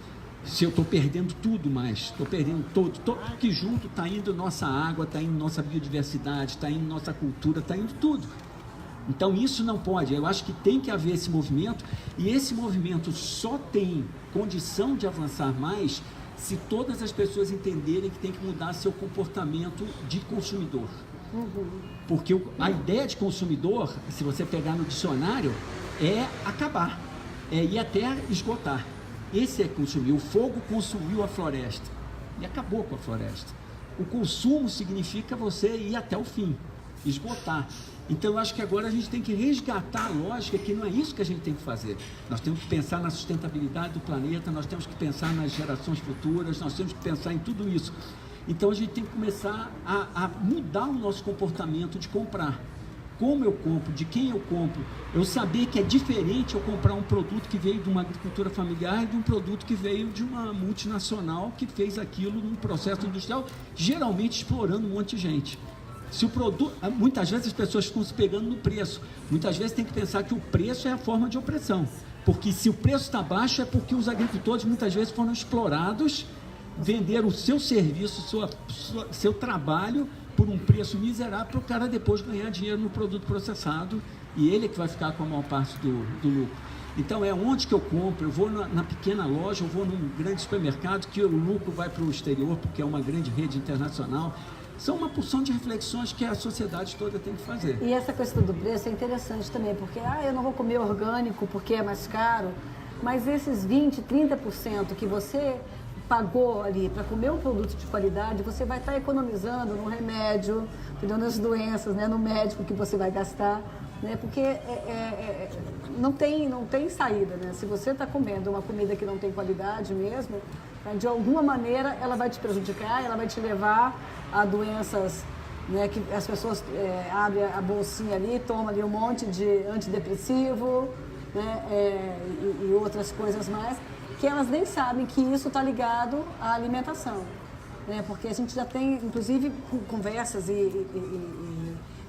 se eu estou perdendo tudo mais, estou perdendo tudo que junto está indo nossa água, está indo nossa biodiversidade, está indo nossa cultura, está indo tudo. Então isso não pode, eu acho que tem que haver esse movimento, e esse movimento só tem condição de avançar mais se todas as pessoas entenderem que tem que mudar seu comportamento de consumidor. Porque a ideia de consumidor, se você pegar no dicionário, é acabar, é ir até esgotar. Esse é consumir. O fogo consumiu a floresta e acabou com a floresta. O consumo significa você ir até o fim, esgotar. Então eu acho que agora a gente tem que resgatar a lógica que não é isso que a gente tem que fazer. Nós temos que pensar na sustentabilidade do planeta, nós temos que pensar nas gerações futuras, nós temos que pensar em tudo isso. Então a gente tem que começar a mudar o nosso comportamento de comprar. Como eu compro, de quem eu compro, eu saber que é diferente eu comprar um produto que veio de uma agricultura familiar e de um produto que veio de uma multinacional que fez aquilo num processo industrial, geralmente explorando um monte de gente. Se o produto, muitas vezes as pessoas ficam se pegando no preço, muitas vezes tem que pensar que o preço é a forma de opressão, porque se o preço está baixo é porque os agricultores muitas vezes foram explorados, venderam o seu serviço, seu trabalho por um preço miserável para o cara depois ganhar dinheiro no produto processado, e ele é que vai ficar com a maior parte do lucro. Então é onde que eu compro, eu vou na pequena loja, eu vou num grande supermercado, que o lucro vai para o exterior, porque é uma grande rede internacional. São uma porção de reflexões que a sociedade toda tem que fazer. E essa questão do preço é interessante também, porque eu não vou comer orgânico porque é mais caro, mas esses 20%, 30% que você pagou ali para comer um produto de qualidade, você vai estar economizando no remédio, cuidando das doenças, né, no médico que você vai gastar, né, porque não tem saída, né? Se você está comendo uma comida que não tem qualidade mesmo, de alguma maneira ela vai te prejudicar, ela vai te levar a doenças, né, que as pessoas abrem a bolsinha ali, tomam ali um monte de antidepressivo, né, e outras coisas mais, que elas nem sabem que isso está ligado à alimentação, né? Porque a gente já tem, inclusive, conversas e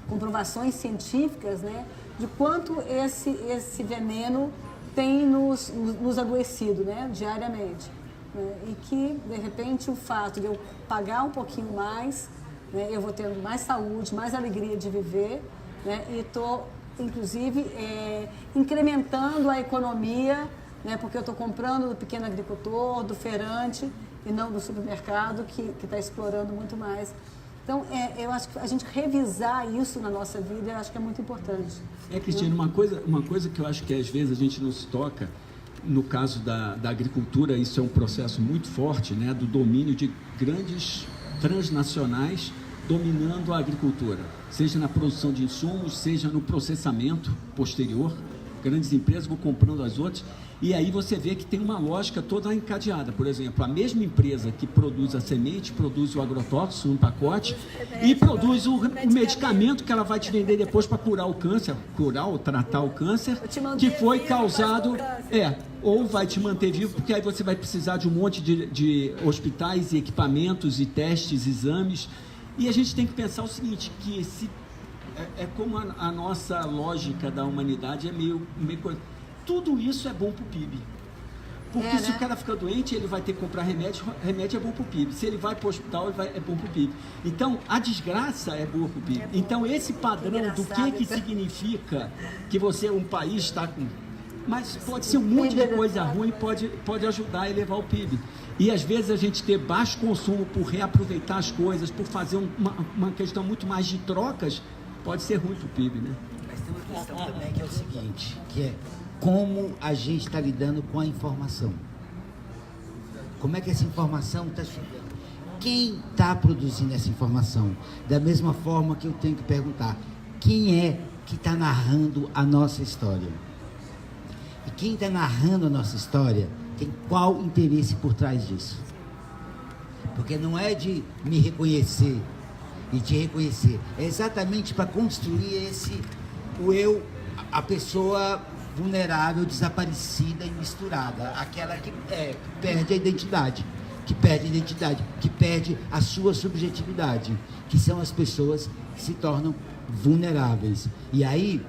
comprovações científicas, né, de quanto esse veneno tem nos adoecido, né, diariamente, né? E que, de repente, o fato de eu pagar um pouquinho mais, né, eu vou tendo mais saúde, mais alegria de viver, né, e estou, inclusive, incrementando a economia, né, porque eu estou comprando do pequeno agricultor, do feirante, e não do supermercado, que está explorando muito mais. Então, eu acho que a gente revisar isso na nossa vida, eu acho que é muito importante. Cristina, uma coisa que eu acho que às vezes a gente não se toca, no caso da agricultura, isso é um processo muito forte, né, do domínio de grandes transnacionais dominando a agricultura, seja na produção de insumos, seja no processamento posterior. Grandes empresas vão comprando as outras, e aí você vê que tem uma lógica toda encadeada. Por exemplo, a mesma empresa que produz a semente, produz o agrotóxico num pacote e produz o medicamento que ela vai te vender depois para curar o câncer, curar ou tratar o câncer que foi causado, ou vai te manter vivo, porque aí você vai precisar de um monte de hospitais e equipamentos e testes, exames. E a gente tem que pensar o seguinte, que é como a nossa lógica da humanidade é meio tudo isso é bom para o PIB. Porque se o cara ficar doente, ele vai ter que comprar remédio é bom para o PIB. Se ele vai para o hospital, é bom para o PIB. Então, a desgraça é boa para o PIB. Então, esse padrão do que significa que um país está com... Mas pode ser um monte de coisa ruim, pode ajudar a elevar o PIB. E às vezes a gente ter baixo consumo por reaproveitar as coisas, por fazer uma questão muito mais de trocas, pode ser ruim para o PIB, né? Mas tem uma questão também que é o seguinte, que é como a gente está lidando com a informação. Como é que essa informação está chegando? Quem está produzindo essa informação? Da mesma forma que eu tenho que perguntar, quem é que está narrando a nossa história? E quem está narrando a nossa história tem qual interesse por trás disso? Porque não é de me reconhecer e te reconhecer. É exatamente para construir o eu, a pessoa vulnerável, desaparecida e misturada. Aquela que perde a identidade. Que perde a sua subjetividade. Que são as pessoas que se tornam vulneráveis. E aí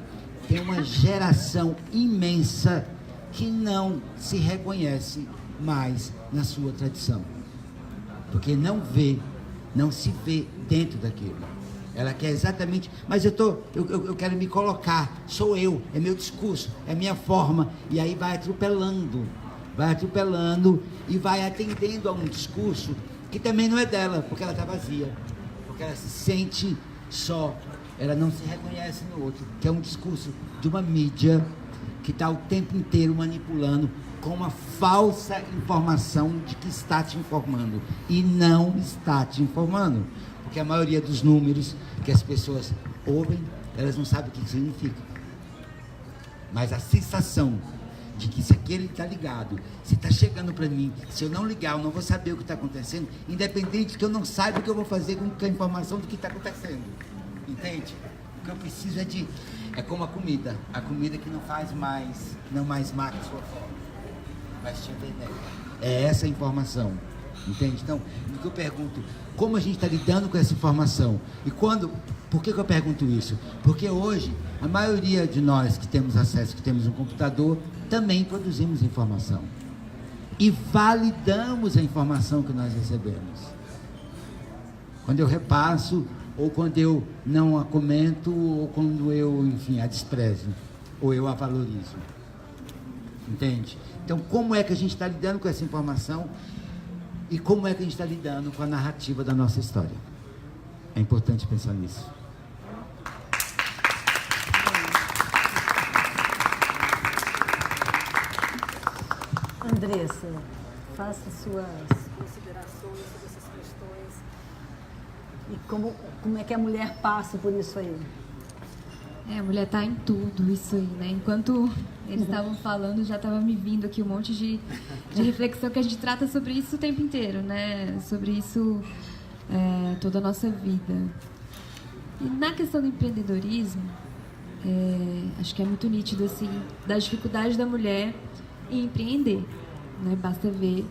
tem uma geração imensa que não se reconhece mais na sua tradição. Porque não se vê dentro daquilo. Ela quer exatamente, mas eu quero me colocar, sou eu, é meu discurso, é minha forma, e aí vai atropelando e vai atendendo a um discurso que também não é dela, porque ela está vazia, porque ela se sente só, ela não se reconhece no outro, que é um discurso de uma mídia que está o tempo inteiro manipulando com uma falsa informação de que está te informando, e não está te informando, porque a maioria dos números que as pessoas ouvem, elas não sabem o que significa, mas a sensação de que se aquele está ligado, se está chegando para mim, se eu não ligar, eu não vou saber o que está acontecendo, independente de que eu não saiba o que eu vou fazer com a informação do que está acontecendo, entende? O que eu preciso é como a comida que não mais marca a sua forma, mas te envenena. É essa a informação, entende? Então, o que eu pergunto, como a gente está lidando com essa informação? E por que eu pergunto isso? Porque hoje, a maioria de nós que temos acesso, que temos um computador, também produzimos informação. E validamos a informação que nós recebemos. Quando eu repasso, ou quando eu não a comento, ou quando eu, enfim, a desprezo, ou eu a valorizo. Entende? Então, como é que a gente está lidando com essa informação e como é que a gente está lidando com a narrativa da nossa história? É importante pensar nisso. Andressa, faça suas considerações sobre essas questões e como é que a mulher passa por isso aí. A mulher tá em tudo isso aí, né? Enquanto eles estavam falando, já estava me vindo aqui um monte de reflexão, que a gente trata sobre isso o tempo inteiro, né? Sobre isso toda a nossa vida. E na questão do empreendedorismo, acho que é muito nítido, assim, da dificuldade da mulher em empreender, né? Basta ver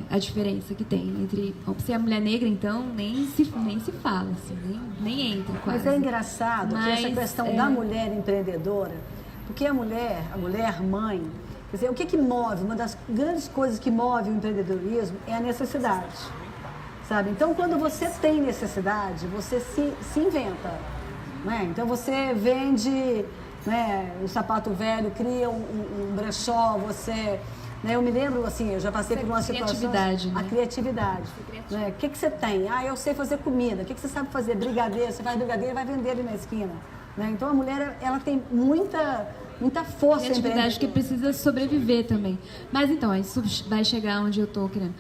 a diferença que tem entre... Se é a mulher negra, então, nem se fala, assim, nem entra quase. Mas é engraçado que essa questão da mulher empreendedora, porque a mulher mãe, quer dizer, o que move, uma das grandes coisas que move o empreendedorismo é a necessidade, sabe? Então, quando você tem necessidade, você se inventa, né? Então, você vende, né, um sapato velho, cria um brechó, você... Eu me lembro, assim, eu já passei por uma situação... Criatividade, né? A criatividade. Né? O que você tem? Eu sei fazer comida. O que você sabe fazer? Brigadeiro. Você faz brigadeiro e vai vender ali na esquina. Né? Então, a mulher, ela tem muita força. Criatividade que precisa sobreviver também. Mas, então, isso vai chegar onde eu estou querendo.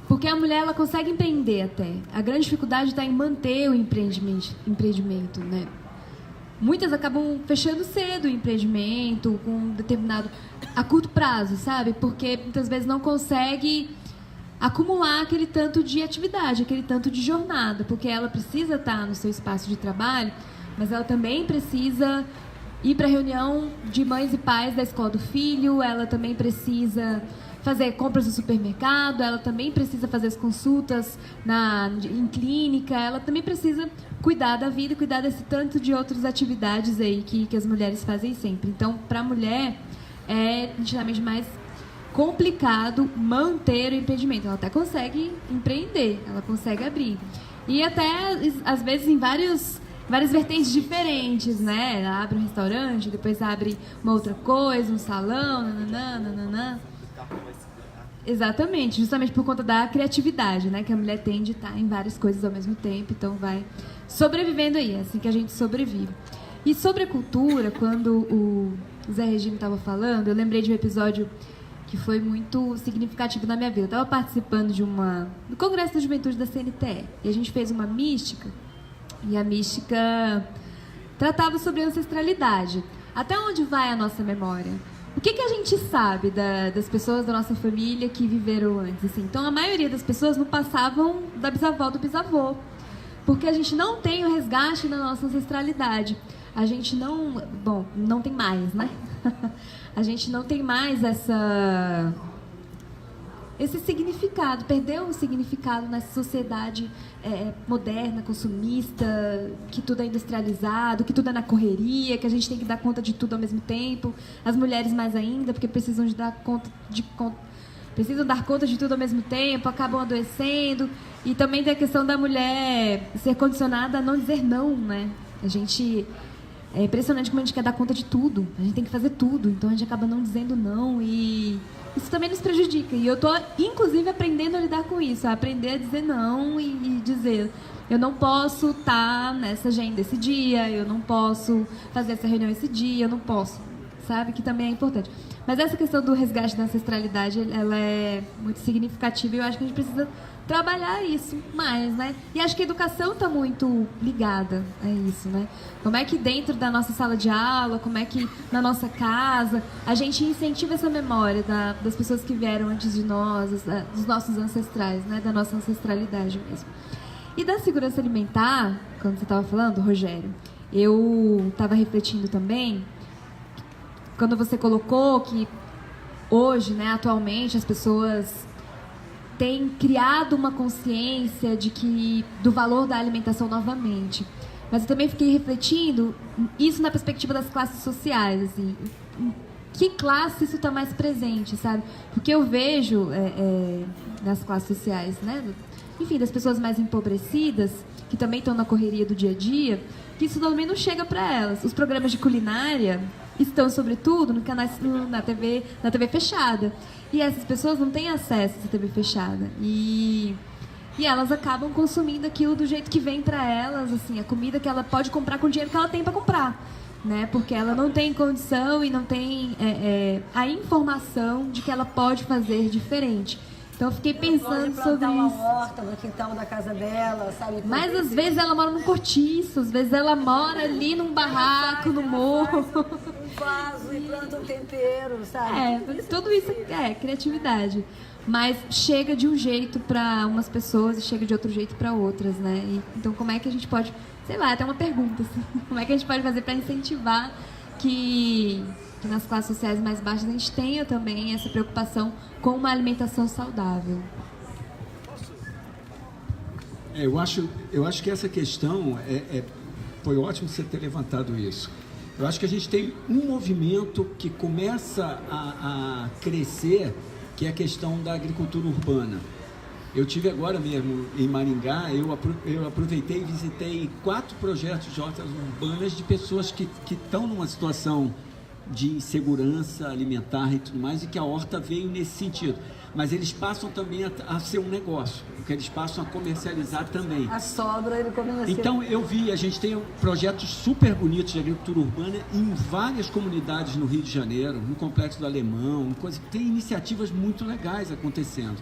Porque a mulher, ela consegue empreender até. A grande dificuldade está em manter o empreendimento, né? Muitas acabam fechando cedo o empreendimento, com determinado... a curto prazo, sabe? Porque muitas vezes não consegue acumular aquele tanto de atividade, aquele tanto de jornada, porque ela precisa estar no seu espaço de trabalho, mas ela também precisa ir para a reunião de mães e pais da escola do filho, ela também precisa fazer compras no supermercado, ela também precisa fazer as consultas em clínica, ela também precisa cuidar da vida, cuidar desse tanto de outras atividades aí que as mulheres fazem sempre. Então, para a mulher, é nitidamente mais complicado manter o empreendimento. Ela até consegue empreender, ela consegue abrir. E até, às vezes, em várias vertentes diferentes, né? Ela abre um restaurante, depois abre uma outra coisa, um salão, nananã. Exatamente, justamente por conta da criatividade, né? Que a mulher tem de estar em várias coisas ao mesmo tempo, então vai sobrevivendo aí, é assim que a gente sobrevive. E sobre a cultura, quando o Zé Regino estava falando, eu lembrei de um episódio que foi muito significativo na minha vida. Eu estava participando do Congresso da Juventude da CNTE, e a gente fez uma mística, e a mística tratava sobre ancestralidade. Até onde vai a nossa memória? o que a gente sabe das pessoas da nossa família que viveram antes? Assim? Então, a maioria das pessoas não passavam da bisavó do bisavô, porque a gente não tem o resgate da nossa ancestralidade. A gente não tem mais, né? A gente não tem mais esse significado, perdeu o significado nessa sociedade moderna, consumista, que tudo é industrializado, que tudo é na correria, que a gente tem que dar conta de tudo ao mesmo tempo, as mulheres mais ainda, porque precisam dar conta de tudo ao mesmo tempo, acabam adoecendo, e também tem a questão da mulher ser condicionada a não dizer não, né? É impressionante como a gente quer dar conta de tudo, a gente tem que fazer tudo, então a gente acaba não dizendo não, e isso também nos prejudica. E eu estou, inclusive, aprendendo a lidar com isso, a aprender a dizer não e dizer, eu não posso estar nessa agenda esse dia, eu não posso fazer essa reunião esse dia, eu não posso, sabe? Que também é importante. Mas essa questão do resgate da ancestralidade, ela é muito significativa e eu acho que a gente precisa trabalhar isso mais, né? E acho que a educação está muito ligada a isso, né? Como é que dentro da nossa sala de aula, como é que na nossa casa, a gente incentiva essa memória das pessoas que vieram antes de nós, dos nossos ancestrais, né? Da nossa ancestralidade mesmo. E da segurança alimentar, quando você estava falando, Rogério, eu estava refletindo também, quando você colocou que hoje, né, atualmente, as pessoas tem criado uma consciência do valor da alimentação novamente. Mas eu também fiquei refletindo isso na perspectiva das classes sociais, assim, em que classe isso está mais presente, sabe? Porque eu vejo nas classes sociais, né? Enfim, das pessoas mais empobrecidas, que também estão na correria do dia a dia, que isso também não chega para elas. Os programas de culinária estão, sobretudo, na TV fechada. E essas pessoas não têm acesso a essa TV fechada. E elas acabam consumindo aquilo do jeito que vem para elas, assim, a comida que ela pode comprar com o dinheiro que ela tem para comprar, né? Porque ela não tem condição e não tem a informação de que ela pode fazer diferente. Então eu fiquei pensando sobre isso. Uma horta no quintal da casa dela, sabe? Mas às vezes ela mora num cortiço, às vezes ela mora ali num barraco, no morro. Um vaso e planta um tempero, sabe? Tudo isso é criatividade. Mas chega de um jeito para umas pessoas e chega de outro jeito para outras, né? Então como é que a gente pode, sei lá, até uma pergunta, assim, como é que a gente pode fazer para incentivar que nas classes sociais mais baixas a gente tenha também essa preocupação com uma alimentação saudável? Eu acho que essa questão foi ótimo você ter levantado isso. Eu acho que a gente tem um movimento que começa a crescer, que é a questão da agricultura urbana. Eu tive agora mesmo em Maringá, eu aproveitei e visitei 4 projetos de hortas urbanas de pessoas que estão numa situação de insegurança alimentar e tudo mais, e que a horta veio nesse sentido. Mas eles passam também a ser um negócio, porque eles passam a comercializar também. A sobra ele comercializa. Então a gente tem projetos super bonitos de agricultura urbana em várias comunidades no Rio de Janeiro, no Complexo do Alemão, tem iniciativas muito legais acontecendo,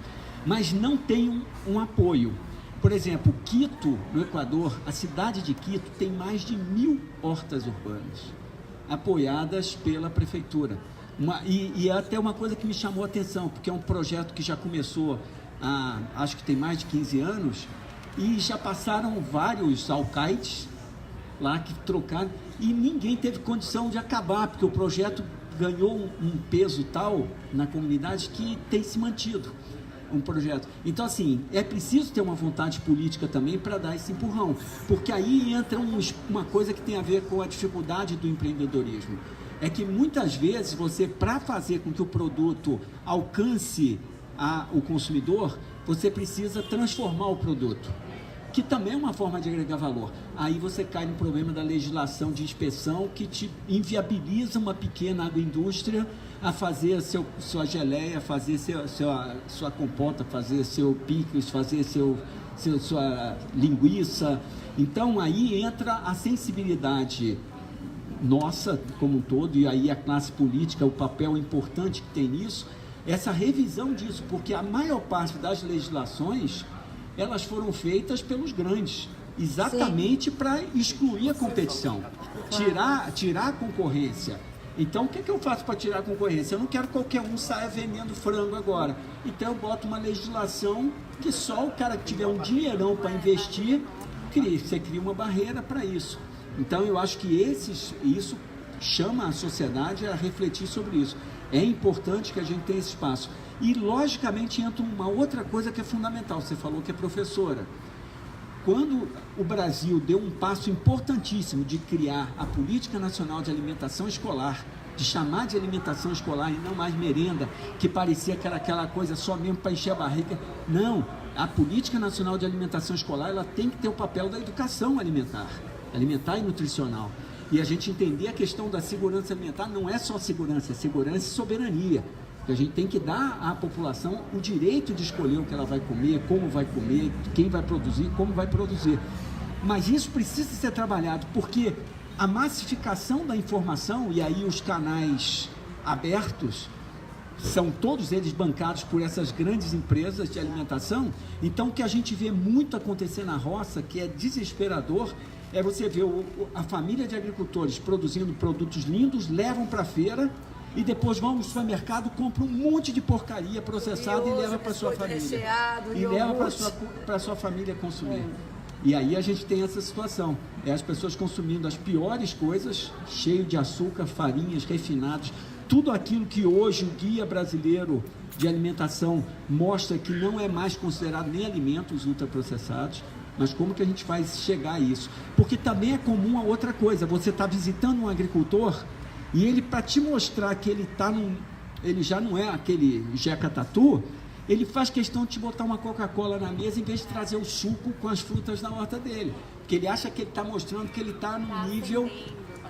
mas não tem um apoio. Por exemplo, Quito, no Equador, a cidade de Quito tem mais de 1000 hortas urbanas apoiadas pela prefeitura. E é até uma coisa que me chamou a atenção, porque é um projeto que já começou acho que tem mais de 15 anos, e já passaram vários alcaides lá que trocaram, e ninguém teve condição de acabar, porque o projeto ganhou um peso tal na comunidade que tem se mantido um projeto. Então, assim, é preciso ter uma vontade política também para dar esse empurrão, porque aí entra uma coisa que tem a ver com a dificuldade do empreendedorismo. É que muitas vezes você, para fazer com que o produto alcance o consumidor, você precisa transformar o produto, que também é uma forma de agregar valor. Aí você cai no problema da legislação de inspeção, que te inviabiliza uma pequena agroindústria a fazer sua geleia, fazer sua compota, fazer seu picles, fazer sua linguiça. Então aí entra a sensibilidade nossa como um todo, e aí a classe política, o papel importante que tem nisso, essa revisão disso, porque a maior parte das legislações, elas foram feitas pelos grandes, exatamente para excluir a competição, tirar a concorrência. Então, o que eu faço para tirar a concorrência? Eu não quero que qualquer um saia vendendo frango agora. Então, eu boto uma legislação que só o cara que tiver um dinheirão para investir, você cria uma barreira para isso. Então, eu acho que isso chama a sociedade a refletir sobre isso. É importante que a gente tenha esse espaço. E, logicamente, entra uma outra coisa que é fundamental. Você falou que é professora. Quando o Brasil deu um passo importantíssimo de criar a Política Nacional de Alimentação Escolar, de chamar de alimentação escolar e não mais merenda, que parecia que era aquela coisa só mesmo para encher a barriga. Não, a Política Nacional de Alimentação Escolar, ela tem que ter o papel da educação alimentar e nutricional. E a gente entender a questão da segurança alimentar não é só segurança, é segurança e soberania. A gente tem que dar à população o direito de escolher o que ela vai comer, como vai comer, quem vai produzir, como vai produzir. Mas isso precisa ser trabalhado, porque a massificação da informação, e aí os canais abertos, são todos eles bancados por essas grandes empresas de alimentação. Então, o que a gente vê muito acontecer na roça, que é desesperador, é você ver a família de agricultores produzindo produtos lindos, levam para a feira, e depois vão no supermercado, compram um monte de porcaria processada e leva para sua família. E leva para sua família consumir. E aí a gente tem essa situação. É as pessoas consumindo as piores coisas, cheio de açúcar, farinhas, refinados, tudo aquilo que hoje o Guia Brasileiro de Alimentação mostra que não é mais considerado nem alimentos ultraprocessados. Mas como que a gente faz chegar a isso? Porque também é comum a outra coisa. Você está visitando um agricultor e ele, para te mostrar que ele já não é aquele Jeca Tatu, ele faz questão de te botar uma Coca-Cola na mesa em vez de trazer o suco com as frutas na horta dele. Porque ele acha que ele está mostrando que ele está num nível...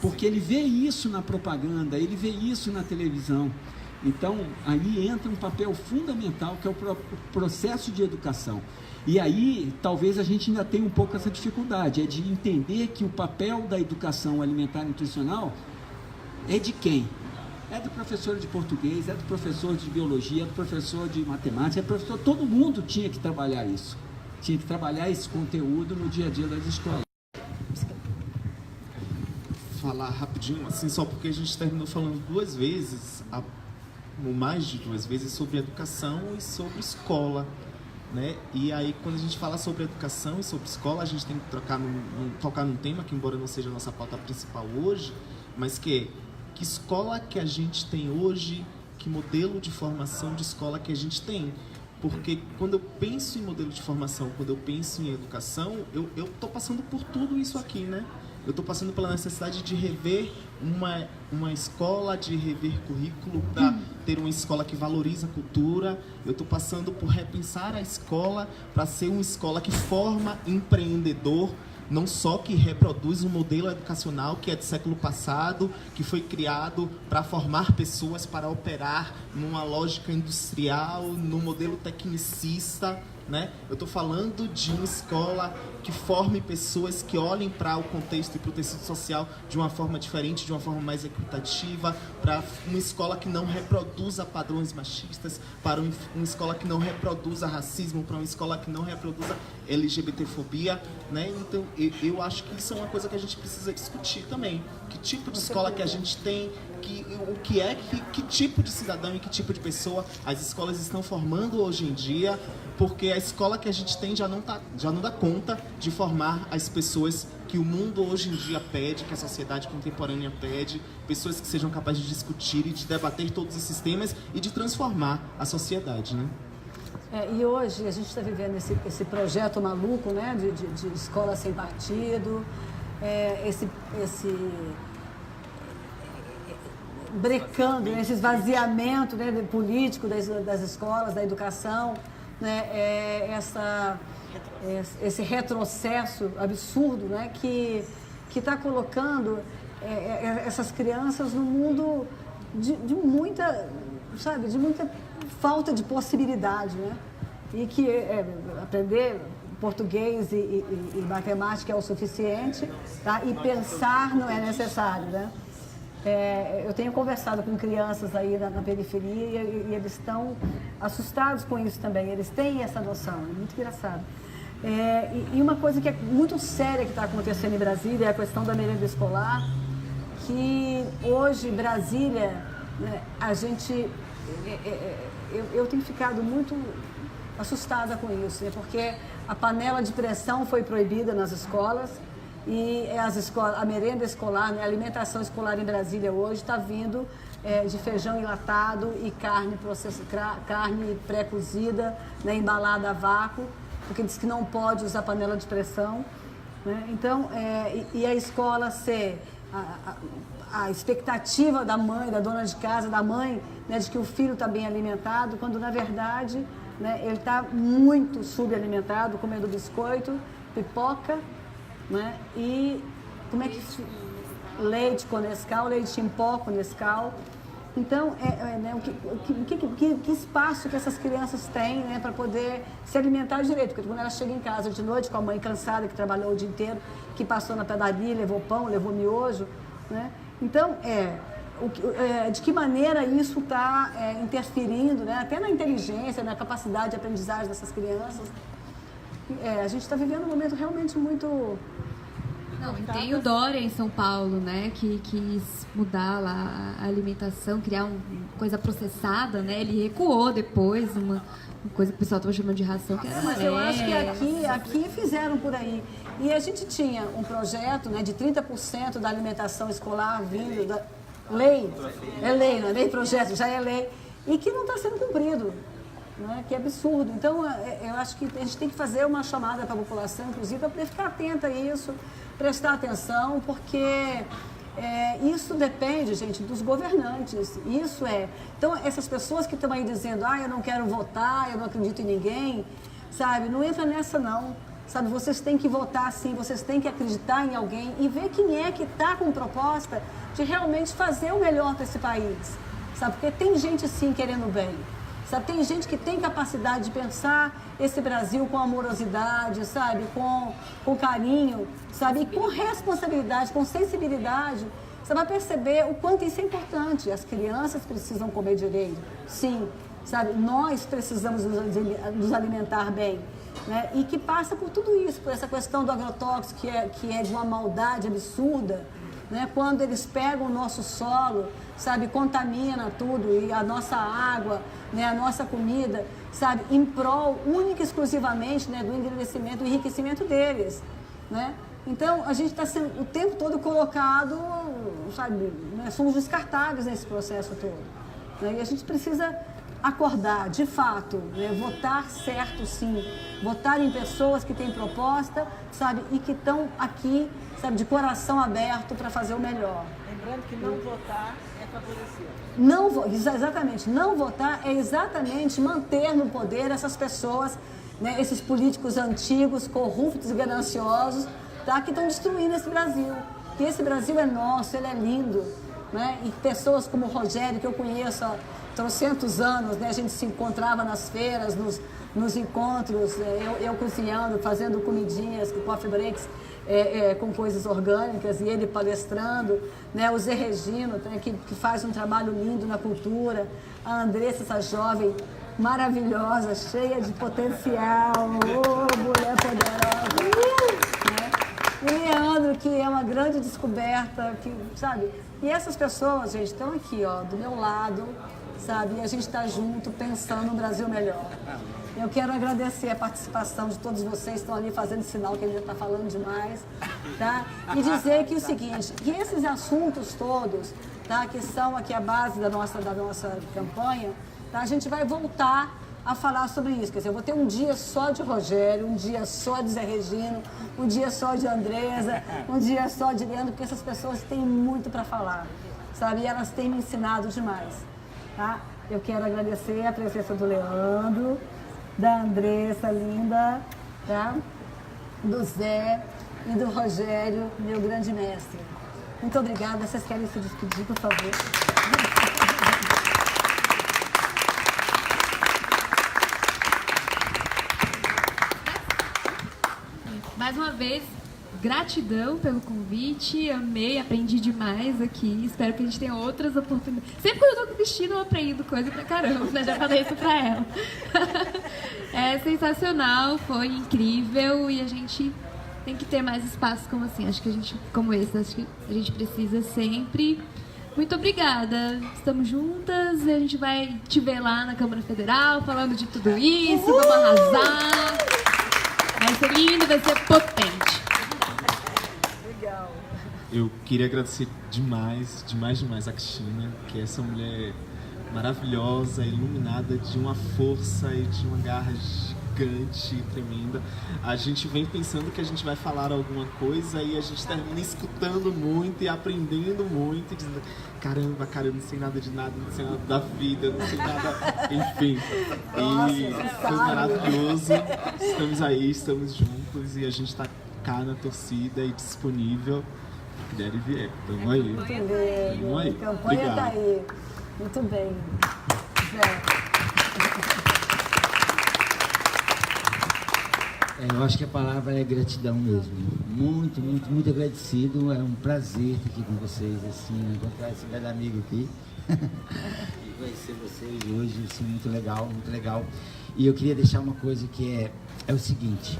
Porque ele vê isso na propaganda, ele vê isso na televisão. Então, aí entra um papel fundamental, que é o processo de educação. E aí, talvez a gente ainda tenha um pouco essa dificuldade, é de entender que o papel da educação alimentar e nutricional é de quem? É do professor de português, é do professor de biologia, é do professor de matemática, é do professor... Todo mundo tinha que trabalhar isso. Tinha que trabalhar esse conteúdo no dia a dia das escolas. Falar rapidinho, assim, só porque a gente terminou falando duas vezes, ou mais de duas vezes, sobre educação e sobre escola, né? E aí, quando a gente fala sobre educação e sobre escola, a gente tem que tocar num tema que, embora não seja a nossa pauta principal hoje, mas que escola que a gente tem hoje, que modelo de formação de escola que a gente tem. Porque quando eu penso em modelo de formação, quando eu penso em educação, eu estou passando por tudo isso aqui, né? Eu estou passando pela necessidade de rever uma escola, de rever currículo, para ter uma escola que valoriza a cultura. Eu estou passando por repensar a escola para ser uma escola que forma empreendedor, não só que reproduz um modelo educacional que é do século passado, que foi criado para formar pessoas para operar numa lógica industrial, num modelo tecnicista, né? Eu estou falando de uma escola que forme pessoas que olhem para o contexto e para o tecido social de uma forma diferente, de uma forma mais equitativa, para uma escola que não reproduza padrões machistas, para uma escola que não reproduza racismo, para uma escola que não reproduza LGBTfobia, né? Então, eu acho que isso é uma coisa que a gente precisa discutir também. Que tipo de escola que a gente tem, que tipo de cidadão e que tipo de pessoa as escolas estão formando hoje em dia, porque a escola que a gente tem já não dá conta de formar as pessoas que o mundo hoje em dia pede, que a sociedade contemporânea pede, pessoas que sejam capazes de discutir e de debater todos esses temas e de transformar a sociedade, né? E hoje a gente está vivendo esse projeto maluco, né, de escola sem partido, esse brecando, esse esvaziamento, né, político das escolas, da educação, né, esse retrocesso absurdo, né, que está colocando essas crianças no mundo de muita falta de possibilidade, né? E que aprender português e matemática é o suficiente, tá? E pensar não é necessário, né? Eu tenho conversado com crianças aí na periferia e eles estão assustados com isso também. Eles têm essa noção, é muito engraçado. E uma coisa que é muito séria que está acontecendo em Brasília é a questão da merenda escolar, que hoje Brasília, né, a gente... eu tenho ficado muito assustada com isso, né, porque a panela de pressão foi proibida nas escolas e a merenda escolar, né, a alimentação escolar em Brasília hoje está vindo de feijão enlatado e carne pré-cozida, né, embalada a vácuo, porque diz que não pode usar panela de pressão, né? Então, e a escola ser a expectativa da mãe, da dona de casa, da mãe, né, de que o filho está bem alimentado, quando na verdade, né, ele está muito subalimentado, comendo biscoito, pipoca, né, e como é que leite com Nescau, leite em pó com Nescau. Então, né, que espaço que essas crianças têm, né, para poder se alimentar direito? Porque quando ela chega em casa de noite com a mãe cansada, que trabalhou o dia inteiro, que passou na padaria, levou pão, levou miojo, né? Então, de que maneira isso está interferindo, né, até na inteligência, na capacidade de aprendizagem dessas crianças. A gente está vivendo um momento realmente muito... Não, e tem o Dória em São Paulo, né, que quis mudar lá a alimentação, criar uma coisa processada, né, ele recuou depois, uma coisa que o pessoal estava chamando de ração, que era Mas eu acho que aqui fizeram por aí. E a gente tinha um projeto, né, de 30% da alimentação escolar vindo da lei, não é nem projeto, já é lei, e que não está sendo cumprido. Né, que é absurdo. Então, eu acho que a gente tem que fazer uma chamada para a população, inclusive, para poder ficar atenta a isso, prestar atenção, porque isso depende, gente, dos governantes. Então, essas pessoas que estão aí dizendo, eu não quero votar, eu não acredito em ninguém, sabe, não entra nessa não. Sabe, vocês têm que votar sim, vocês têm que acreditar em alguém e ver quem é que está com proposta de realmente fazer o melhor para esse país. Sabe, porque tem gente sim querendo bem. Sabe, tem gente que tem capacidade de pensar esse Brasil com amorosidade, sabe, com carinho, sabe, e com responsabilidade, com sensibilidade. Você vai perceber o quanto isso é importante. As crianças precisam comer direito, sim, sabe, nós precisamos nos alimentar bem, né? E que passa por tudo isso, por essa questão do agrotóxico que é de uma maldade absurda, né? Quando eles pegam o nosso solo, sabe, contamina tudo, e a nossa água, né, a nossa comida, sabe, em prol única e exclusivamente, né, do engrandecimento, do enriquecimento deles, né? Então, a gente está sendo o tempo todo colocado, sabe, né, somos descartáveis nesse processo todo, né? E a gente precisa acordar, de fato, né, votar certo sim, votar em pessoas que têm proposta, sabe, e que estão aqui, sabe, de coração aberto para fazer o melhor. Lembrando que não votar é favorecer. Exatamente, não votar é exatamente manter no poder essas pessoas, né, esses políticos antigos, corruptos e gananciosos, tá, que estão destruindo esse Brasil. E esse Brasil é nosso, ele é lindo, né? E pessoas como o Rogério, que eu conheço há trocentos anos, né? A gente se encontrava nas feiras, nos encontros, eu cozinhando, fazendo comidinhas, coffee breaks, com coisas orgânicas, e ele palestrando, né? O Zé Regino, né? que faz um trabalho lindo na cultura, a Andressa, essa jovem maravilhosa, cheia de potencial, mulher poderosa, né? O Leandro, que é uma grande descoberta, que, sabe? E essas pessoas, gente, estão aqui, ó, do meu lado, sabe? E a gente está junto, pensando no Brasil melhor. Eu quero agradecer a participação de todos vocês que estão ali fazendo sinal que a gente está falando demais, tá? E dizer que o seguinte, que esses assuntos todos, tá? Que são aqui a base da nossa campanha, tá? A gente vai voltar a falar sobre isso. Quer dizer, eu vou ter um dia só de Rogério, um dia só de Zé Regino, um dia só de Andresa, um dia só de Leandro, porque essas pessoas têm muito para falar, sabe? E elas têm me ensinado demais, tá? Eu quero agradecer a presença do Leandro, da Andressa, linda, tá? Do Zé e do Rogério, meu grande mestre. Muito obrigada. Vocês querem se despedir, por favor? Mais uma vez, gratidão pelo convite, amei, aprendi demais aqui, espero que a gente tenha outras oportunidades. Sempre que eu tô com o Cristina, eu aprendo coisa pra caramba, né? Já falei isso pra ela. É sensacional, foi incrível e a gente tem que ter mais espaços como assim, acho que como esse, acho que a gente precisa sempre. Muito obrigada, estamos juntas e a gente vai te ver lá na Câmara Federal falando de tudo isso, vamos arrasar. Vai ser lindo, vai ser potente. Legal. Eu queria agradecer demais a Cristina, que é essa mulher maravilhosa, iluminada de uma força e de uma garra gigante, tremenda. A gente vem pensando que a gente vai falar alguma coisa e a gente termina escutando muito e aprendendo muito, e dizendo, caramba, cara, eu não sei nada de nada, não sei nada da vida, não sei nada, enfim. E foi maravilhoso. Estamos aí, estamos juntos e a gente tá cá na torcida e disponível. Se puder e vier. Tamo aí. Muito bem. Tamo aí. A campanha Obrigado. tá aí. Muito bem. Zé. Eu acho que a palavra é gratidão mesmo. Muito, muito, muito agradecido. É um prazer estar aqui com vocês, assim, encontrar esse velho amigo aqui. E conhecer vocês hoje, assim, muito legal, muito legal. E eu queria deixar uma coisa que é o seguinte: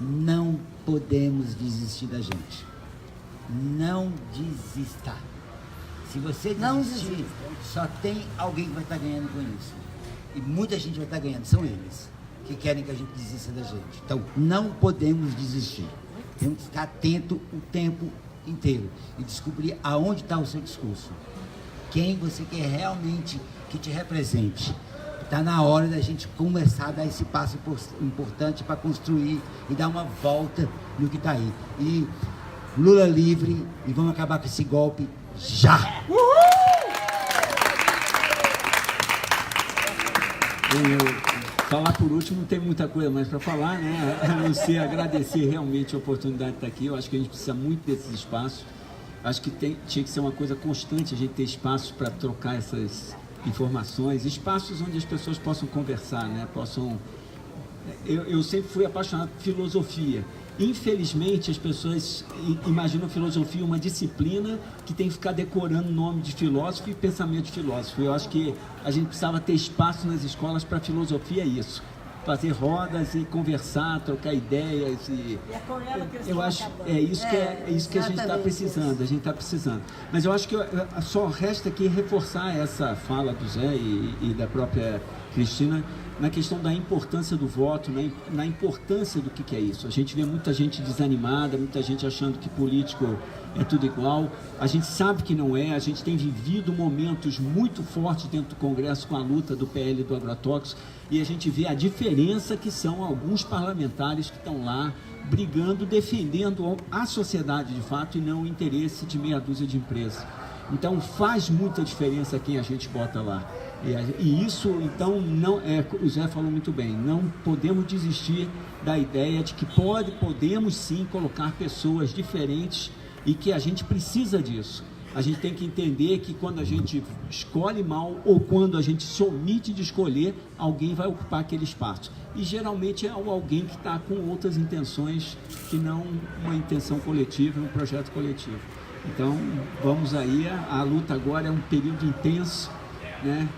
não podemos desistir da gente. Não desista. Se você desistir, só tem alguém que vai estar ganhando com isso. E muita gente vai estar ganhando, são eles que querem que a gente desista da gente. Então, não podemos desistir. Temos que ficar atento o tempo inteiro e descobrir aonde está o seu discurso. Quem você quer realmente que te represente. Está na hora da gente começar a dar esse passo importante para construir e dar uma volta no que está aí. E Lula livre, e vamos acabar com esse golpe já! Falar por último, não tem muita coisa mais para falar, né? A não ser agradecer realmente a oportunidade de estar aqui. Eu acho que a gente precisa muito desses espaços. Acho que tinha que ser uma coisa constante a gente ter espaços para trocar essas informações, espaços onde as pessoas possam conversar, né? Eu sempre fui apaixonado por filosofia. Infelizmente, as pessoas imaginam filosofia uma disciplina que tem que ficar decorando nome de filósofo e pensamento de filósofo. Eu acho que a gente precisava ter espaço nas escolas para filosofia, isso. Fazer rodas e conversar, trocar ideias. E é com ela que eles eu acho isso que a gente está precisando. A gente está precisando. Mas eu acho que só resta aqui reforçar essa fala do Zé e da própria Cristina na questão da importância do voto, na importância do que é isso. A gente vê muita gente desanimada, muita gente achando que político é tudo igual. A gente sabe que não é. A gente tem vivido momentos muito fortes dentro do Congresso com a luta do PL do agrotóxico e a gente vê a diferença que são alguns parlamentares que estão lá brigando, defendendo a sociedade de fato e não o interesse de meia dúzia de empresas. Então faz muita diferença quem a gente bota lá. E isso, então, não o Zé falou muito bem, não podemos desistir da ideia de que podemos sim colocar pessoas diferentes e que a gente precisa disso. A gente tem que entender que quando a gente escolhe mal ou quando a gente se omite de escolher, alguém vai ocupar aquele espaço. E geralmente é alguém que está com outras intenções que não uma intenção coletiva, um projeto coletivo. Então, vamos aí, a luta agora é um período intenso, né?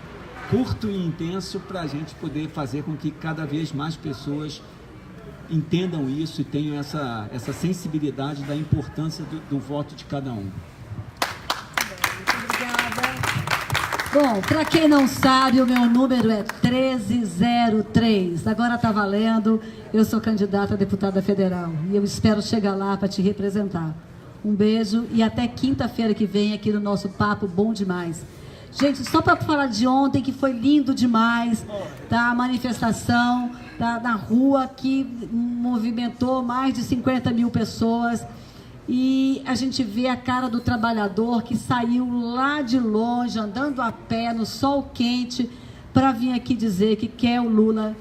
Curto e intenso para a gente poder fazer com que cada vez mais pessoas entendam isso e tenham essa sensibilidade da importância do voto de cada um. Bom, para quem não sabe, o meu número é 1303. Agora está valendo. Eu sou candidata a deputada federal e eu espero chegar lá para te representar. Um beijo e até quinta-feira que vem aqui no nosso Papo Bom Demais. Gente, só para falar de ontem, que foi lindo demais, tá? A manifestação na rua que movimentou mais de 50 mil pessoas. E a gente vê a cara do trabalhador que saiu lá de longe, andando a pé, no sol quente, para vir aqui dizer que quer o Lula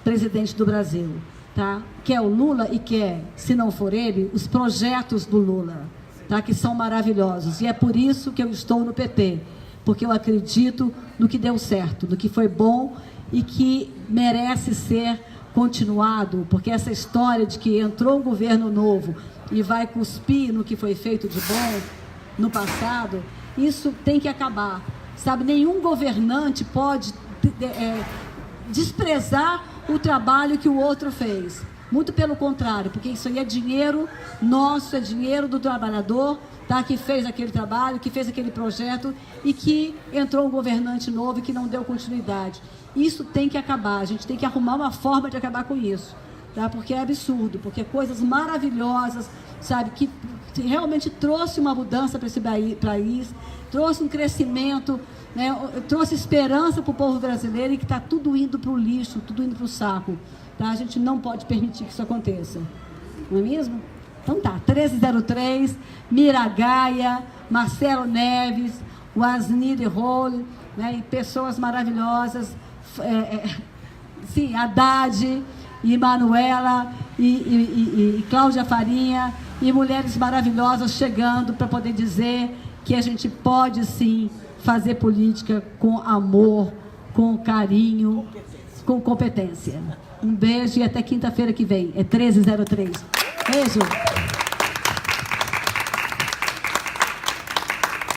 presidente do Brasil, tá? Quer o Lula e quer, se não for ele, os projetos do Lula, tá? Que são maravilhosos. E é por isso que eu estou no PT, porque eu acredito no que deu certo, no que foi bom e que merece ser continuado, porque essa história de que entrou um governo novo e vai cuspir no que foi feito de bom no passado, isso tem que acabar, sabe? Nenhum governante pode desprezar o trabalho que o outro fez. Muito pelo contrário, porque isso aí é dinheiro nosso, é dinheiro do trabalhador, tá? Que fez aquele trabalho, que fez aquele projeto e que entrou um governante novo e que não deu continuidade. Isso tem que acabar, a gente tem que arrumar uma forma de acabar com isso, tá? Porque é absurdo, porque coisas maravilhosas, sabe, que realmente trouxe uma mudança para esse país, trouxe um crescimento, né? Trouxe esperança para o povo brasileiro e que está tudo indo para o lixo, tudo indo para o saco. Tá? A gente não pode permitir que isso aconteça. Não é mesmo? Então tá, 1303, Miragaia, Marcelo Neves, Wasni de Rolo, né? E pessoas maravilhosas, sim, Haddad, e Manuela, e Cláudia Farinha, e mulheres maravilhosas chegando para poder dizer que a gente pode sim fazer política com amor, com carinho, com competência. Um beijo e até quinta-feira que vem. É 1303. Beijo.